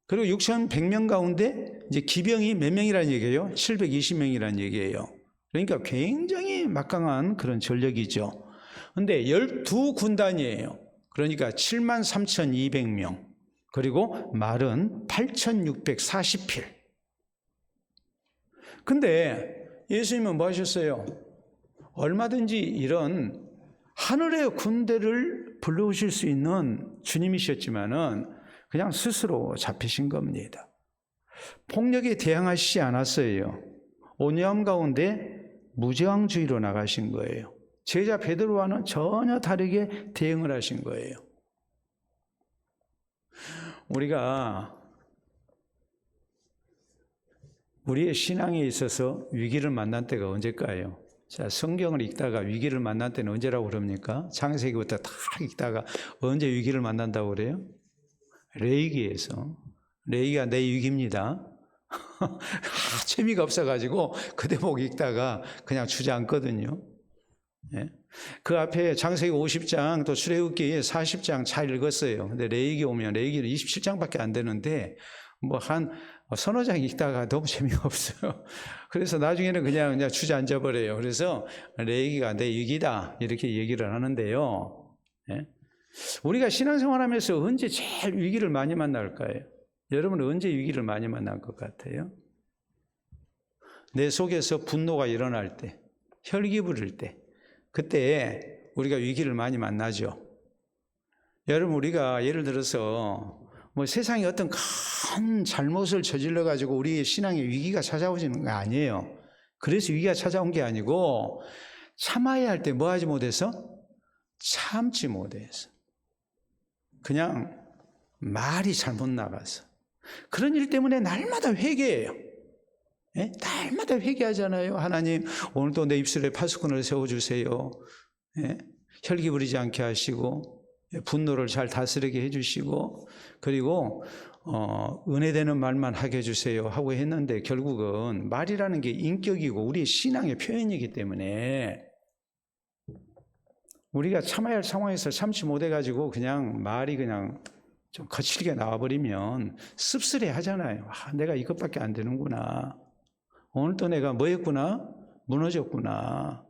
그리고 6,100명 가운데 이제 기병이 몇 명이라는 얘기예요? 720명이라는 얘기예요. 그러니까 굉장히 막강한 그런 전력이죠. 근데 12군단이에요. 그러니까 73,200명. 그리고 말은 8,640필. 근데 예수님은 뭐 하셨어요? 얼마든지 이런 하늘의 군대를 불러오실 수 있는 주님이셨지만은 그냥 스스로 잡히신 겁니다. 폭력에 대항하시지 않았어요. 온유함 가운데 무저항주의로 나가신 거예요. 제자 베드로와는 전혀 다르게 대응을 하신 거예요. 우리가 우리의 신앙에 있어서 위기를 만난 때가 언제일까요? 자, 성경을 읽다가 위기를 만난 때는 언제라고 그럽니까? 창세기부터 다 읽다가 언제 위기를 만난다고 그래요? 레이기에서. 레이기가 내 위기입니다. 재미가 없어가지고 그 대목 읽다가 그냥 주저앉거든요. 예? 그 앞에 창세기 50장 또 출애굽기 40장 잘 읽었어요. 근데 레이기 오면 레이기는 27장밖에 안 되는데 뭐 한 서너 장 읽다가 너무 재미가 없어요. 그래서 나중에는 그냥 주저앉아 버려요. 그래서 레이기가 내 위기다 이렇게 얘기를 하는데요. 예? 우리가 신앙생활하면서 언제 제일 위기를 많이 만날까요? 여러분은 언제 위기를 많이 만날 것 같아요? 내 속에서 분노가 일어날 때, 혈기 부릴 때, 그때 우리가 위기를 많이 만나죠. 여러분, 우리가 예를 들어서 뭐 세상에 어떤 큰 잘못을 저질러 가지고 우리의 신앙에 위기가 찾아오지는 거 아니에요. 그래서 위기가 찾아온 게 아니고 참아야 할 때 뭐 하지 못해서? 참지 못해서. 그냥 말이 잘못 나가서. 그런 일 때문에 날마다 회개해요. 예? 날마다 회개하잖아요. 하나님, 오늘도 내 입술에 파수꾼을 세워주세요. 예? 혈기 부리지 않게 하시고, 분노를 잘 다스리게 해주시고, 그리고 은혜되는 말만 하게 해주세요 하고 했는데, 결국은 말이라는 게 인격이고 우리의 신앙의 표현이기 때문에 우리가 참아야 할 상황에서 참지 못해가지고 그냥 말이 그냥 좀 거칠게 나와버리면 씁쓸해 하잖아요. 내가 이것밖에 안 되는구나. 오늘 또 내가 뭐 했구나? 무너졌구나.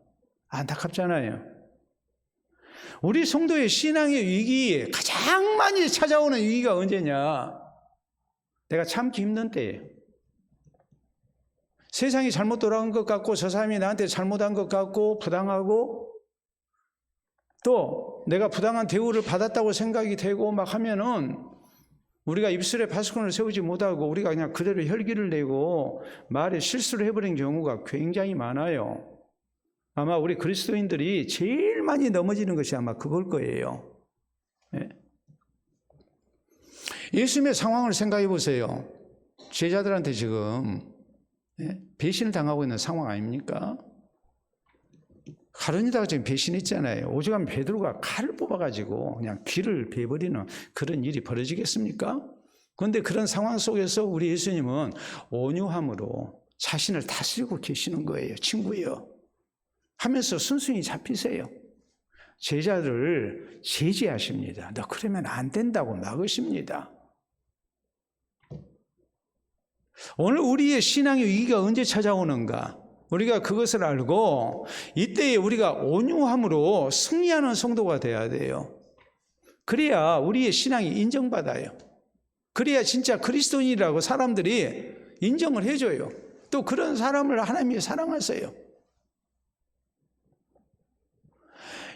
안타깝잖아요. 우리 성도의 신앙의 위기, 가장 많이 찾아오는 위기가 언제냐? 내가 참기 힘든 때예요. 세상이 잘못 돌아간 것 같고, 저 사람이 나한테 잘못한 것 같고, 부당하고, 또 내가 부당한 대우를 받았다고 생각이 되고 막 하면은 우리가 입술에 파수꾼을 세우지 못하고 우리가 그냥 그대로 혈기를 내고 말에 실수를 해버린 경우가 굉장히 많아요. 아마 우리 그리스도인들이 제일 많이 넘어지는 것이 아마 그걸 거예요. 예? 예수님의 상황을 생각해 보세요. 제자들한테 지금 배신을 당하고 있는 상황 아닙니까? 가룟유다가 지금 배신했잖아요. 오죽하면 베드로가 칼을 뽑아가지고 그냥 귀를 베버리는 그런 일이 벌어지겠습니까? 그런데 그런 상황 속에서 우리 예수님은 온유함으로 자신을 다스리고 계시는 거예요. 친구예요. 하면서 순순히 잡히세요. 제자들을 제지하십니다. 너 그러면 안 된다고 막으십니다. 오늘 우리의 신앙의 위기가 언제 찾아오는가? 우리가 그것을 알고 이때에 우리가 온유함으로 승리하는 성도가 돼야 돼요. 그래야 우리의 신앙이 인정받아요. 그래야 진짜 그리스도인이라고 사람들이 인정을 해줘요. 또 그런 사람을 하나님이 사랑하세요.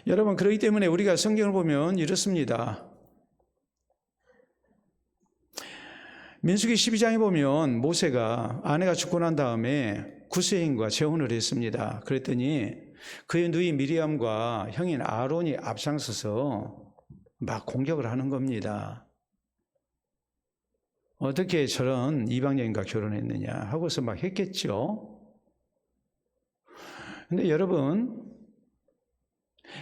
여러분, 그렇기 때문에 우리가 성경을 보면 이렇습니다. 민수기 12장에 보면 모세가 아내가 죽고 난 다음에 구스여인과 재혼을 했습니다. 그랬더니 그의 누이 미리암과 형인 아론이 앞장서서 막 공격을 하는 겁니다. 어떻게 저런 이방 여인과 결혼했느냐 하고서 막 했겠죠. 근데 여러분,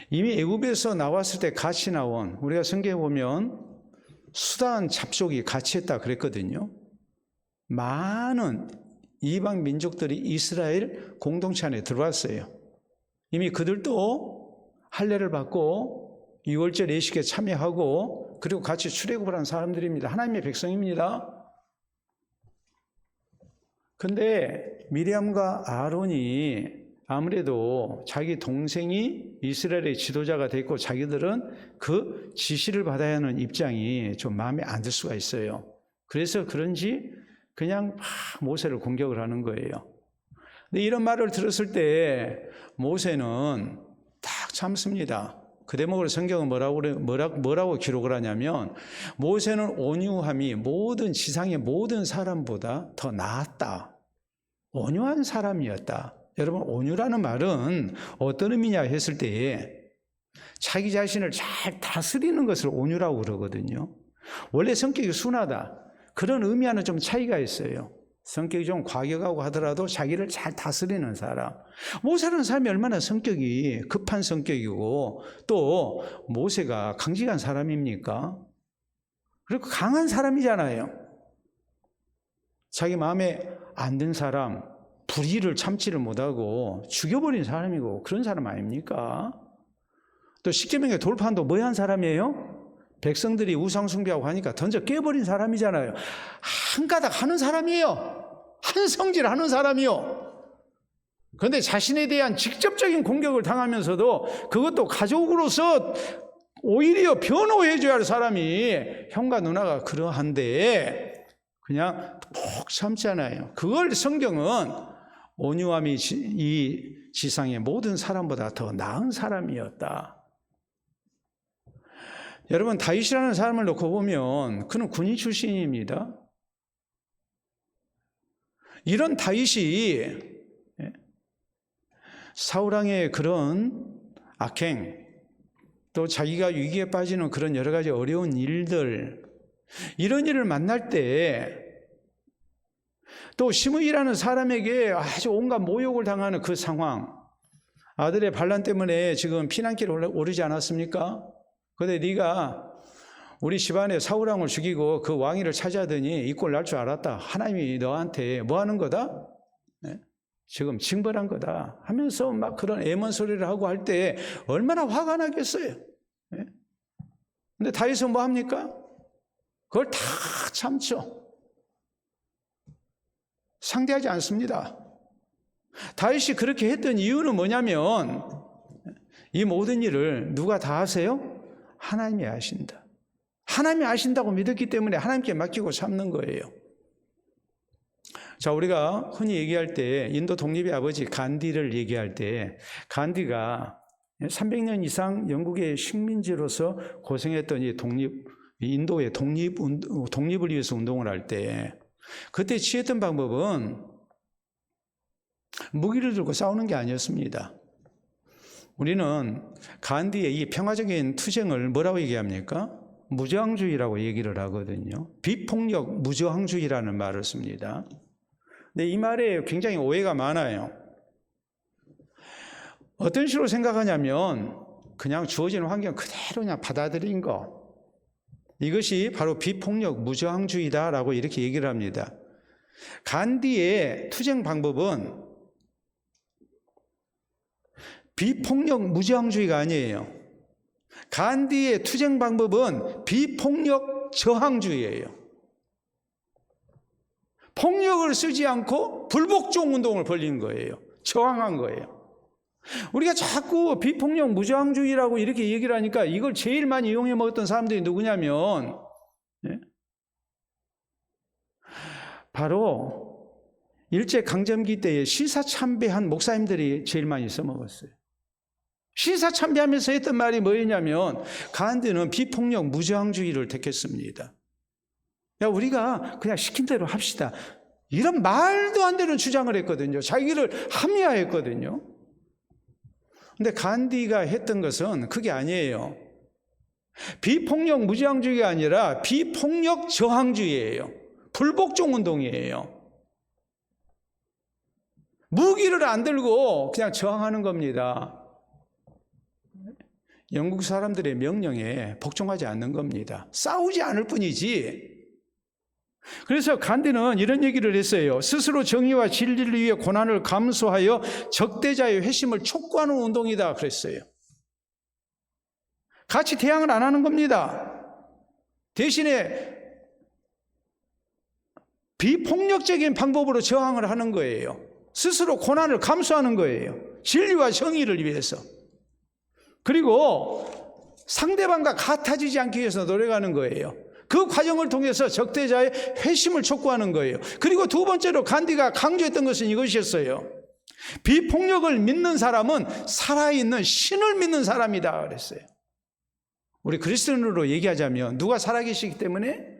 이미 애굽에서 나왔을 때 같이 나온, 우리가 성경에 보면 수단 잡족이 같이 했다 그랬거든요. 많은 이방 민족들이 이스라엘 공동체 안에 들어왔어요. 이미 그들도 할례를 받고 유월절 예식에 참여하고 그리고 같이 출애굽을 한 사람들입니다. 하나님의 백성입니다. 근데 미리암과 아론이 아무래도 자기 동생이 이스라엘의 지도자가 됐고 자기들은 그 지시를 받아야 하는 입장이 좀 마음에 안 들 수가 있어요. 그래서 그런지 그냥 막 모세를 공격을 하는 거예요. 근데 이런 말을 들었을 때 모세는 딱 참습니다. 그 대목을 성경은 뭐라고 기록을 하냐면 모세는 온유함이 모든 지상의 모든 사람보다 더 나았다. 온유한 사람이었다. 여러분, 온유라는 말은 어떤 의미냐 했을 때에 자기 자신을 잘 다스리는 것을 온유라고 그러거든요. 원래 성격이 순하다. 그런 의미와는 좀 차이가 있어요. 성격이 좀 과격하고 하더라도 자기를 잘 다스리는 사람. 모세라는 사람이 얼마나 성격이 급한 성격이고 또 모세가 강직한 사람입니까? 그리고 강한 사람이잖아요. 자기 마음에 안 든 사람, 불의를 참지를 못하고 죽여버린 사람이고 그런 사람 아닙니까? 또 십계명의 돌판도 뭐 한 사람이에요? 백성들이 우상 숭배하고 하니까 던져 깨버린 사람이잖아요. 한 가닥 하는 사람이에요. 한 성질 하는 사람이요. 그런데 자신에 대한 직접적인 공격을 당하면서도 그것도 가족으로서 오히려 변호해줘야 할 사람이 형과 누나가 그러한데 그냥 푹 참잖아요. 그걸 성경은 온유함이 이 지상의 모든 사람보다 더 나은 사람이었다. 여러분, 다윗이라는 사람을 놓고 보면 그는 군인 출신입니다. 이런 다윗이 사울왕의 그런 악행, 또 자기가 위기에 빠지는 그런 여러 가지 어려운 일들, 이런 일을 만날 때 또 시므이라는 사람에게 아주 온갖 모욕을 당하는 그 상황, 아들의 반란 때문에 지금 피난길에 오르지 않았습니까? 근데 네가 우리 집안에 사울왕을 죽이고 그 왕위를 차지하더니 이 꼴 날 줄 알았다. 하나님이 너한테 뭐 하는 거다? 네? 지금 징벌한 거다 하면서 막 그런 애먼 소리를 하고 할 때 얼마나 화가 나겠어요. 네? 근데 다윗은 뭐 합니까? 그걸 다 참죠. 상대하지 않습니다. 다윗이 그렇게 했던 이유는 뭐냐면 이 모든 일을 누가 다 하세요? 하나님이 아신다. 하나님이 아신다고 믿었기 때문에 하나님께 맡기고 참는 거예요. 자, 우리가 흔히 얘기할 때 인도 독립의 아버지 간디를 얘기할 때 간디가 300년 이상 영국의 식민지로서 고생했던 이 인도의 독립을 위해서 운동을 할 때 그때 취했던 방법은 무기를 들고 싸우는 게 아니었습니다. 우리는 간디의 이 평화적인 투쟁을 뭐라고 얘기합니까? 무저항주의라고 얘기를 하거든요. 비폭력 무저항주의라는 말을 씁니다. 근데 이 말에 굉장히 오해가 많아요. 어떤 식으로 생각하냐면 그냥 주어진 환경 그대로 그냥 받아들인 거. 이것이 바로 비폭력 무저항주의다라고 이렇게 얘기를 합니다. 간디의 투쟁 방법은 비폭력 무저항주의가 아니에요. 간디의 투쟁 방법은 비폭력 저항주의예요. 폭력을 쓰지 않고 불복종 운동을 벌린 거예요. 저항한 거예요. 우리가 자꾸 비폭력 무저항주의라고 이렇게 얘기를 하니까 이걸 제일 많이 이용해 먹었던 사람들이 누구냐면 바로 일제강점기 때에 시사참배한 목사님들이 제일 많이 써먹었어요. 시사참배하면서 했던 말이 뭐였냐면 간디는 비폭력 무저항주의를 택했습니다. 야, 우리가 그냥 시킨 대로 합시다. 이런 말도 안 되는 주장을 했거든요. 자기를 합리화했거든요. 근데 간디가 했던 것은 그게 아니에요. 비폭력 무장주의가 아니라 비폭력 저항주의예요. 불복종 운동이에요. 무기를 안 들고 그냥 저항하는 겁니다. 영국 사람들의 명령에 복종하지 않는 겁니다. 싸우지 않을 뿐이지. 그래서 간디는 이런 얘기를 했어요. 스스로 정의와 진리를 위해 고난을 감수하여 적대자의 회심을 촉구하는 운동이다 그랬어요. 같이 대항을 안 하는 겁니다. 대신에 비폭력적인 방법으로 저항을 하는 거예요. 스스로 고난을 감수하는 거예요. 진리와 정의를 위해서. 그리고 상대방과 같아지지 않기 위해서 노력하는 거예요. 그 과정을 통해서 적대자의 회심을 촉구하는 거예요. 그리고 두 번째로 간디가 강조했던 것은 이것이었어요. 비폭력을 믿는 사람은 살아있는 신을 믿는 사람이다 그랬어요. 우리 그리스도인으로 얘기하자면 누가 살아계시기 때문에?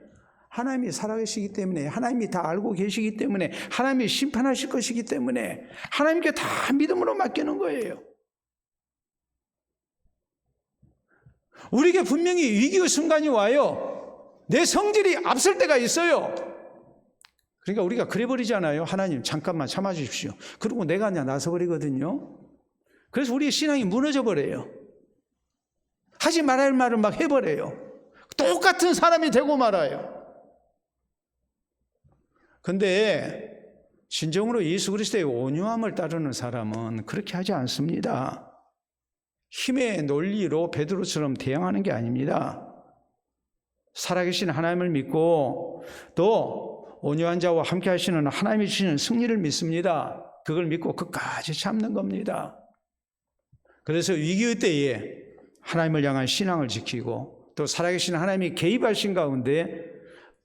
하나님이 살아계시기 때문에, 하나님이 다 알고 계시기 때문에, 하나님이 심판하실 것이기 때문에 하나님께 다 믿음으로 맡기는 거예요. 우리에게 분명히 위기의 순간이 와요. 내 성질이 앞설 때가 있어요. 그러니까 우리가 그래버리잖아요. 하나님 잠깐만 참아주십시오. 그리고 내가 그냥 나서버리거든요. 그래서 우리의 신앙이 무너져버려요. 하지 말아야 할 말을 막 해버려요. 똑같은 사람이 되고 말아요. 근데 진정으로 예수 그리스도의 온유함을 따르는 사람은 그렇게 하지 않습니다. 힘의 논리로 베드로처럼 대항하는 게 아닙니다. 살아계신 하나님을 믿고 또 온유한 자와 함께 하시는 하나님이 주시는 승리를 믿습니다. 그걸 믿고 끝까지 참는 겁니다. 그래서 위기의 때에 하나님을 향한 신앙을 지키고 또 살아계신 하나님이 개입하신 가운데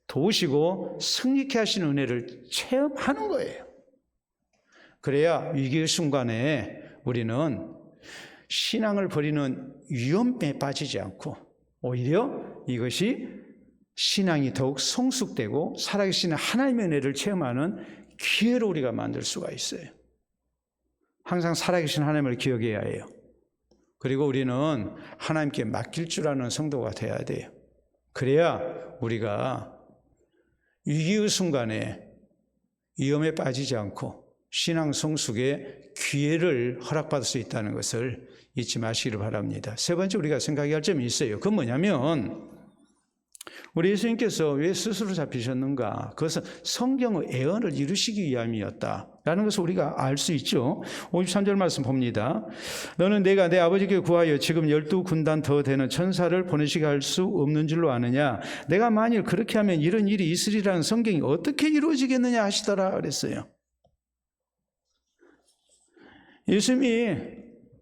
도우시고 승리케 하시는 은혜를 체험하는 거예요. 그래야 위기의 순간에 우리는 신앙을 버리는 위험에 빠지지 않고 오히려 이것이 신앙이 더욱 성숙되고 살아계신 하나님의 은혜를 체험하는 기회로 우리가 만들 수가 있어요. 항상 살아계신 하나님을 기억해야 해요. 그리고 우리는 하나님께 맡길 줄 아는 성도가 돼야 돼요. 그래야 우리가 위기의 순간에 위험에 빠지지 않고 신앙 성숙의 기회를 허락받을 수 있다는 것을 잊지 마시기를 바랍니다. 세 번째 우리가 생각해야 할 점이 있어요. 그건 뭐냐면 우리 예수님께서 왜 스스로 잡히셨는가? 그것은 성경의 예언을 이루시기 위함이었다라는 것을 우리가 알 수 있죠. 53절 말씀 봅니다. 너는 내가 내 아버지께 구하여 지금 12군단 더 되는 천사를 보내시게 할 수 없는 줄로 아느냐? 내가 만일 그렇게 하면 이런 일이 있으리라는 성경이 어떻게 이루어지겠느냐 하시더라 그랬어요. 예수님이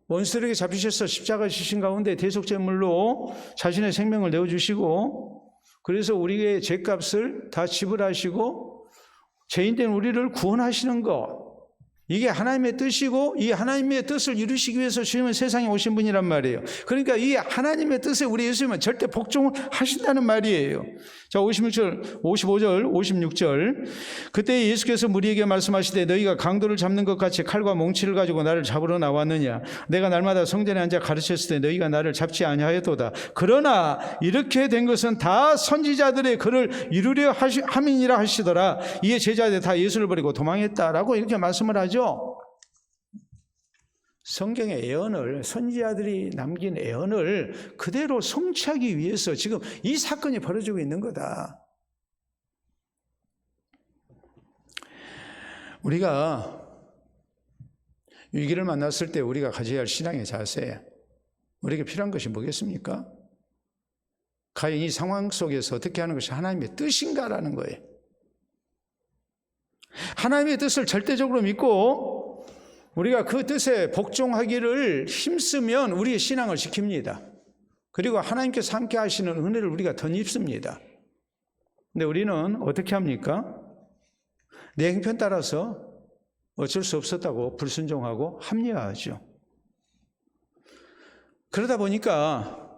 원수들에게 잡히셔서 십자가 지신 가운데 대속제물로 자신의 생명을 내어주시고 그래서 우리의 죄값을 다 지불하시고 죄인된 우리를 구원하시는 것, 이게 하나님의 뜻이고 이 하나님의 뜻을 이루시기 위해서 주님은 세상에 오신 분이란 말이에요. 그러니까 이 하나님의 뜻에 우리 예수님은 절대 복종을 하신다는 말이에요. 자, 56절, 55절, 56절. 그때 예수께서 무리에게 말씀하시되 너희가 강도를 잡는 것 같이 칼과 몽치를 가지고 나를 잡으러 나왔느냐? 내가 날마다 성전에 앉아 가르쳤을 때 너희가 나를 잡지 아니하였도다. 그러나 이렇게 된 것은 다 선지자들의 글을 이루려 함이니라 하시더라. 이에 제자들이 다 예수를 버리고 도망했다라고 이렇게 말씀을 하죠. 성경의 예언을, 선지자들이 남긴 예언을 그대로 성취하기 위해서 지금 이 사건이 벌어지고 있는 거다. 우리가 위기를 만났을 때 우리가 가져야 할 신앙의 자세, 우리에게 필요한 것이 뭐겠습니까? 과연 이 상황 속에서 어떻게 하는 것이 하나님의 뜻인가라는 거예요. 하나님의 뜻을 절대적으로 믿고 우리가 그 뜻에 복종하기를 힘쓰면 우리의 신앙을 지킵니다. 그리고 하나님께서 함께 하시는 은혜를 우리가 덧입습니다. 근데 우리는 어떻게 합니까? 내 형편 따라서 어쩔 수 없었다고 불순종하고 합리화하죠. 그러다 보니까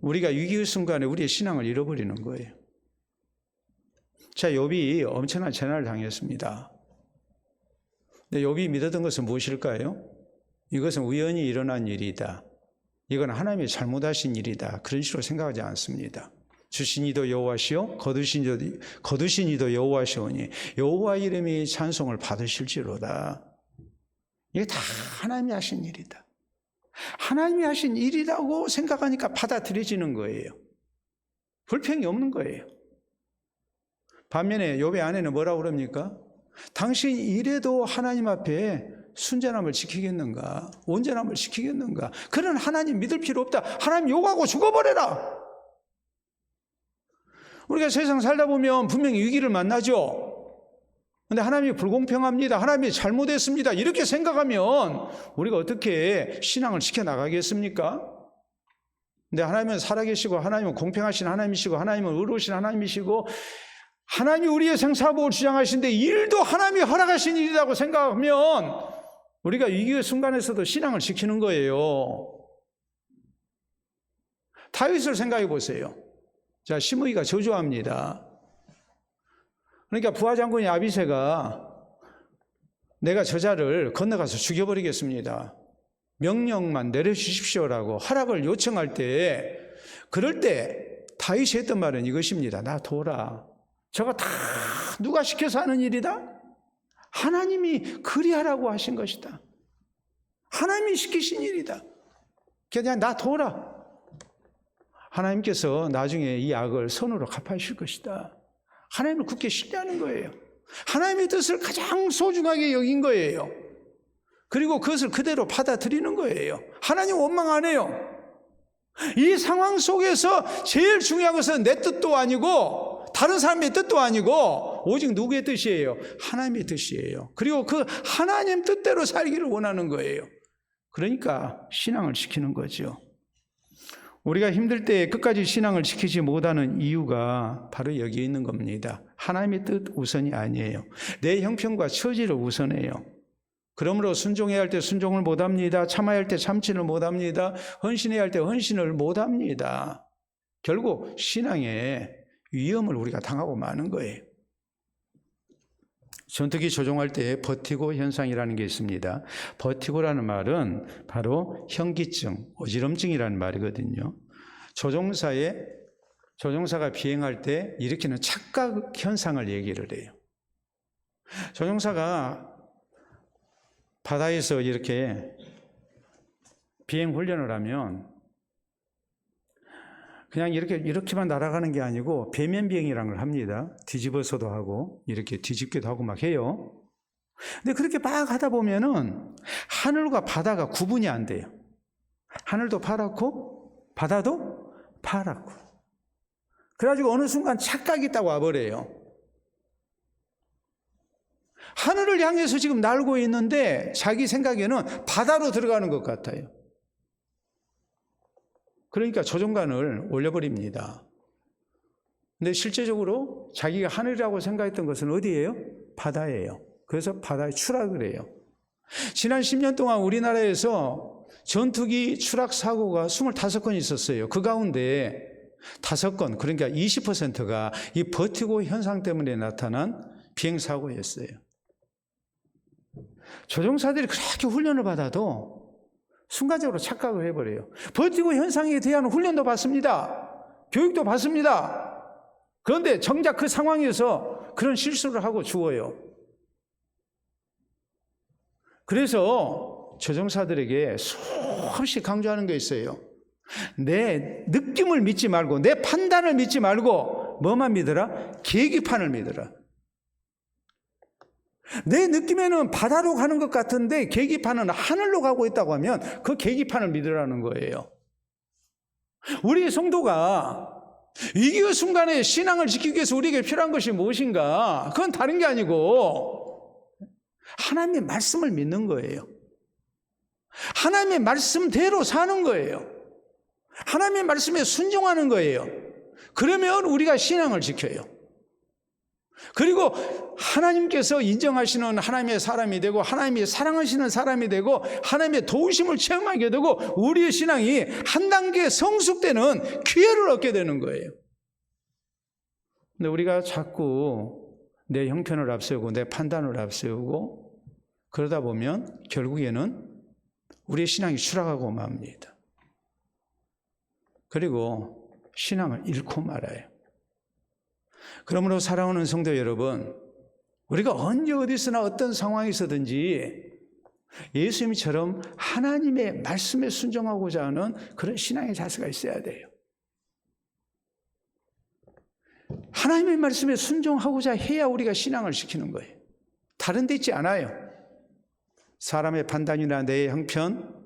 우리가 위기의 순간에 우리의 신앙을 잃어버리는 거예요. 자, 욥이 엄청난 재난을 당했습니다. 근데 욥이 믿었던 것은 무엇일까요? 이것은 우연히 일어난 일이다. 이건 하나님이 잘못하신 일이다. 그런 식으로 생각하지 않습니다. 주신 이도 여호와시요 거두신 이도 여호와시오니 여호와 이름이 찬송을 받으실지로다. 이게 다 하나님이 하신 일이다. 하나님이 하신 일이라고 생각하니까 받아들여지는 거예요. 불평이 없는 거예요. 반면에 욥의 아내는 뭐라고 그럽니까? 당신 이래도 하나님 앞에 순전함을 지키겠는가? 온전함을 지키겠는가? 그런 하나님 믿을 필요 없다. 하나님 욕하고 죽어버려라. 우리가 세상 살다 보면 분명히 위기를 만나죠. 그런데 하나님이 불공평합니다. 하나님이 잘못했습니다. 이렇게 생각하면 우리가 어떻게 신앙을 지켜나가겠습니까? 근데 하나님은 살아계시고 하나님은 공평하신 하나님이시고 하나님은 의로우신 하나님이시고 하나님이 우리의 생사복을 주장하시는데 일도 하나님이 허락하신 일이라고 생각하면 우리가 위기의 순간에서도 신앙을 지키는 거예요. 다윗을 생각해 보세요. 자, 시므이가 저주합니다. 그러니까 부하장군이 아비새가 내가 저자를 건너가서 죽여버리겠습니다. 명령만 내려주십시오라고 허락을 요청할 때, 그럴 때 다윗이 했던 말은 이것입니다. 나 둬라. 저거 다 누가 시켜서 하는 일이다? 하나님이 그리하라고 하신 것이다. 하나님이 시키신 일이다. 그냥 나 둬라. 하나님께서 나중에 이 악을 선으로 갚아주실 것이다. 하나님을 굳게 신뢰하는 거예요. 하나님의 뜻을 가장 소중하게 여긴 거예요. 그리고 그것을 그대로 받아들이는 거예요. 하나님 원망 안 해요. 이 상황 속에서 제일 중요한 것은 내 뜻도 아니고 다른 사람의 뜻도 아니고 오직 누구의 뜻이에요? 하나님의 뜻이에요. 그리고 그 하나님 뜻대로 살기를 원하는 거예요. 그러니까 신앙을 지키는 거죠. 우리가 힘들 때 끝까지 신앙을 지키지 못하는 이유가 바로 여기에 있는 겁니다. 하나님의 뜻 우선이 아니에요. 내 형편과 처지를 우선해요. 그러므로 순종해야 할 때 순종을 못합니다. 참아야 할 때 참지를 못합니다. 헌신해야 할 때 헌신을 못합니다. 결국 신앙에 위험을 우리가 당하고 마는 거예요. 전투기 조종할 때 버티고 현상이라는 게 있습니다. 버티고라는 말은 바로 현기증, 어지럼증이라는 말이거든요. 조종사가 비행할 때 일으키는 착각 현상을 얘기를 해요. 조종사가 바다에서 이렇게 비행 훈련을 하면 그냥 이렇게만 날아가는 게 아니고 배면 비행이라는 걸 합니다. 뒤집어서도 하고 이렇게 뒤집기도 하고 막 해요. 근데 그렇게 막 하다 보면은 하늘과 바다가 구분이 안 돼요. 하늘도 파랗고 바다도 파랗고. 그래가지고 어느 순간 착각이 딱 와버려요. 하늘을 향해서 지금 날고 있는데 자기 생각에는 바다로 들어가는 것 같아요. 그러니까 조종관을 올려버립니다. 근데 실제적으로 자기가 하늘이라고 생각했던 것은 어디예요? 바다예요. 그래서 바다에 추락을 해요. 지난 10년 동안 우리나라에서 전투기 추락 사고가 25건 있었어요. 그 가운데 5건, 그러니까 20%가 이 버티고 현상 때문에 나타난 비행사고였어요. 조종사들이 그렇게 훈련을 받아도 순간적으로 착각을 해버려요. 버티고 현상에 대한 훈련도 받습니다. 교육도 받습니다. 그런데 정작 그 상황에서 그런 실수를 하고 죽어요. 그래서 조종사들에게 수없이 강조하는 게 있어요. 내 느낌을 믿지 말고 내 판단을 믿지 말고 뭐만 믿어라? 계기판을 믿어라. 내 느낌에는 바다로 가는 것 같은데 계기판은 하늘로 가고 있다고 하면 그 계기판을 믿으라는 거예요. 우리 성도가 위기의 순간에 신앙을 지키기 위해서 우리에게 필요한 것이 무엇인가? 그건 다른 게 아니고 하나님의 말씀을 믿는 거예요. 하나님의 말씀대로 사는 거예요. 하나님의 말씀에 순종하는 거예요. 그러면 우리가 신앙을 지켜요. 그리고 하나님께서 인정하시는 하나님의 사람이 되고 하나님이 사랑하시는 사람이 되고 하나님의 도우심을 체험하게 되고 우리의 신앙이 한 단계 성숙되는 기회를 얻게 되는 거예요. 근데 우리가 자꾸 내 형편을 앞세우고 내 판단을 앞세우고 그러다 보면 결국에는 우리의 신앙이 추락하고 맙니다. 그리고 신앙을 잃고 말아요. 그러므로 사랑하는 성도 여러분, 우리가 언제 어디서나 어떤 상황에서든지 예수님처럼 하나님의 말씀에 순종하고자 하는 그런 신앙의 자세가 있어야 돼요. 하나님의 말씀에 순종하고자 해야 우리가 신앙을 지키는 거예요. 다른 데 있지 않아요. 사람의 판단이나 내 형편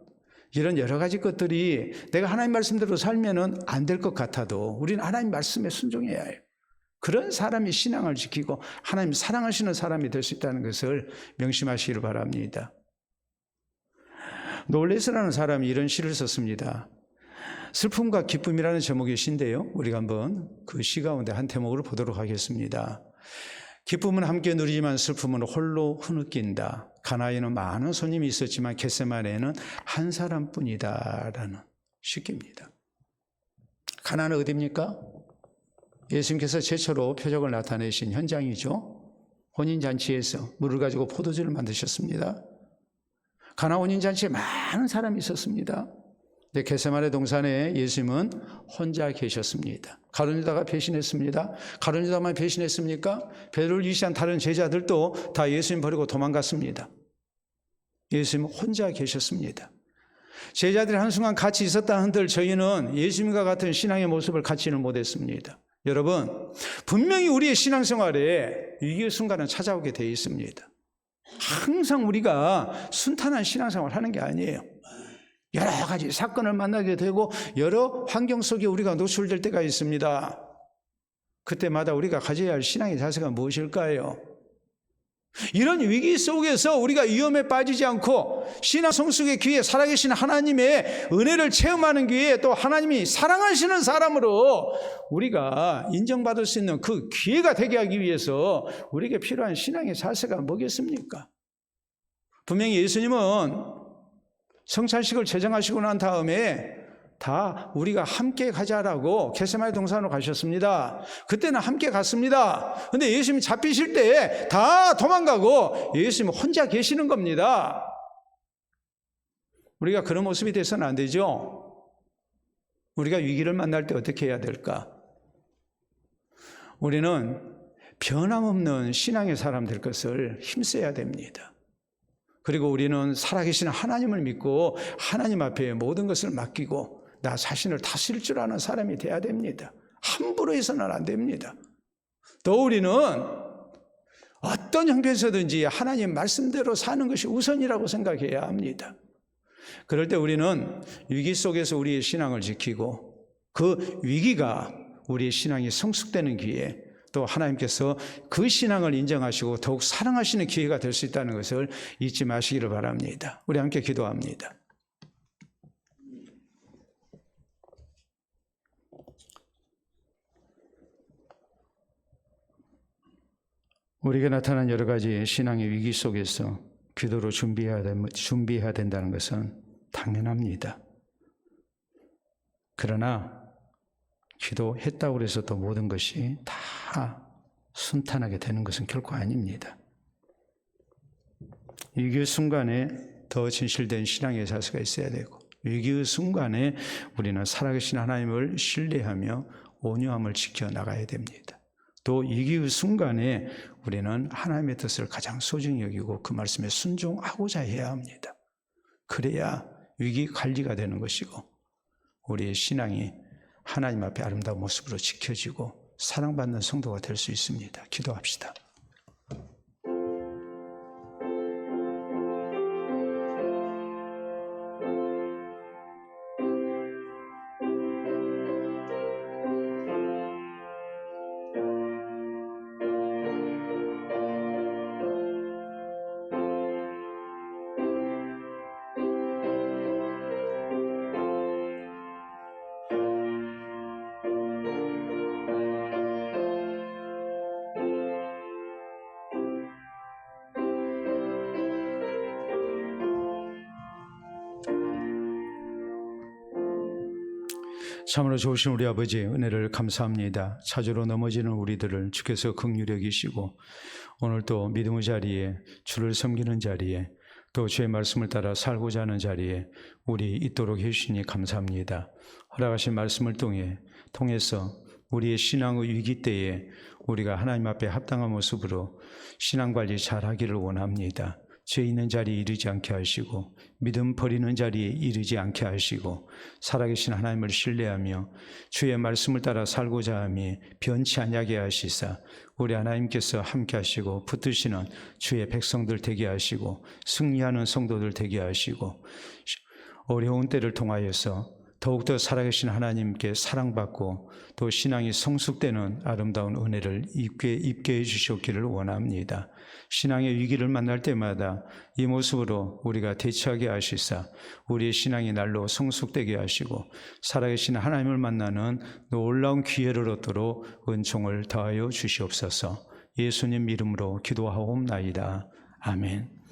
이런 여러 가지 것들이 내가 하나님 말씀대로 살면은 안 될 것 같아도 우리는 하나님 말씀에 순종해야 해요. 그런 사람이 신앙을 지키고 하나님 사랑하시는 사람이 될 수 있다는 것을 명심하시기를 바랍니다. 놀레스라는 사람이 이런 시를 썼습니다. 슬픔과 기쁨이라는 제목의 시인데요. 우리가 한번 그 시 가운데 한 대목을 보도록 하겠습니다. 기쁨은 함께 누리지만 슬픔은 홀로 흐느낀다. 가나에는 많은 손님이 있었지만 겟세마네에는 한 사람뿐이다 라는 시입니다. 가나는 어디입니까? 예수님께서 최초로 표적을 나타내신 현장이죠. 혼인잔치에서 물을 가지고 포도주를 만드셨습니다. 가나 혼인잔치에 많은 사람이 있었습니다. 겟세마네 동산에 예수님은 혼자 계셨습니다. 가룟 유다가 배신했습니다. 가룟 유다만 배신했습니까? 베드로를 위시한 다른 제자들도 다 예수님 버리고 도망갔습니다. 예수님은 혼자 계셨습니다. 제자들이 한순간 같이 있었다 한들 저희는 예수님과 같은 신앙의 모습을 갖지는 못했습니다. 여러분, 분명히 우리의 신앙생활에 위기의 순간은 찾아오게 되어 있습니다. 항상 우리가 순탄한 신앙생활을 하는 게 아니에요. 여러 가지 사건을 만나게 되고 여러 환경 속에 우리가 노출될 때가 있습니다. 그때마다 우리가 가져야 할 신앙의 자세가 무엇일까요? 이런 위기 속에서 우리가 위험에 빠지지 않고 신앙 성숙의 기회에 살아계신 하나님의 은혜를 체험하는 기회에 또 하나님이 사랑하시는 사람으로 우리가 인정받을 수 있는 그 기회가 되게 하기 위해서 우리에게 필요한 신앙의 자세가 뭐겠습니까? 분명히 예수님은 성찬식을 제정하시고 난 다음에 다 우리가 함께 가자라고 겟세마네 동산으로 가셨습니다. 그때는 함께 갔습니다. 그런데 예수님이 잡히실 때 다 도망가고 예수님은 혼자 계시는 겁니다. 우리가 그런 모습이 돼서는 안 되죠. 우리가 위기를 만날 때 어떻게 해야 될까? 우리는 변함없는 신앙의 사람 될 것을 힘써야 됩니다. 그리고 우리는 살아계신 하나님을 믿고 하나님 앞에 모든 것을 맡기고 나 자신을 다스릴 줄 아는 사람이 돼야 됩니다. 함부로 해서는 안 됩니다. 또 우리는 어떤 형편에서든지 하나님 말씀대로 사는 것이 우선이라고 생각해야 합니다. 그럴 때 우리는 위기 속에서 우리의 신앙을 지키고 그 위기가 우리의 신앙이 성숙되는 기회, 또 하나님께서 그 신앙을 인정하시고 더욱 사랑하시는 기회가 될 수 있다는 것을 잊지 마시기를 바랍니다. 우리 함께 기도합니다. 우리에게 나타난 여러 가지 신앙의 위기 속에서 기도로 준비해야 된다는 것은 당연합니다. 그러나 기도했다고 해서 또 모든 것이 다 순탄하게 되는 것은 결코 아닙니다. 위기의 순간에 더 진실된 신앙의 자세가 있어야 되고 위기의 순간에 우리는 살아계신 하나님을 신뢰하며 온유함을 지켜나가야 됩니다. 또 위기의 순간에 우리는 하나님의 뜻을 가장 소중히 여기고 그 말씀에 순종하고자 해야 합니다. 그래야 위기 관리가 되는 것이고 우리의 신앙이 하나님 앞에 아름다운 모습으로 지켜지고 사랑받는 성도가 될 수 있습니다. 기도합시다. 참으로 좋으신 우리 아버지 은혜를 감사합니다. 자주로 넘어지는 우리들을 주께서 긍휼히 여기시고 오늘 또 믿음의 자리에 주를 섬기는 자리에 또 주의 말씀을 따라 살고자 하는 자리에 우리 있도록 해주시니 감사합니다. 허락하신 말씀을 통해서 우리의 신앙의 위기 때에 우리가 하나님 앞에 합당한 모습으로 신앙관리 잘하기를 원합니다. 죄 있는 자리에 이르지 않게 하시고 믿음 버리는 자리에 이르지 않게 하시고 살아계신 하나님을 신뢰하며 주의 말씀을 따라 살고자 하며 변치 아니하게 하시사 우리 하나님께서 함께 하시고 붙드시는 주의 백성들 되게 하시고 승리하는 성도들 되게 하시고 어려운 때를 통하여서 더욱더 살아계신 하나님께 사랑받고 또 신앙이 성숙되는 아름다운 은혜를 입게 해주시기를 원합니다. 신앙의 위기를 만날 때마다 이 모습으로 우리가 대처하게 하시사 우리의 신앙이 날로 성숙되게 하시고 살아계신 하나님을 만나는 놀라운 기회를 얻도록 은총을 더하여 주시옵소서. 예수님 이름으로 기도하옵나이다. 아멘.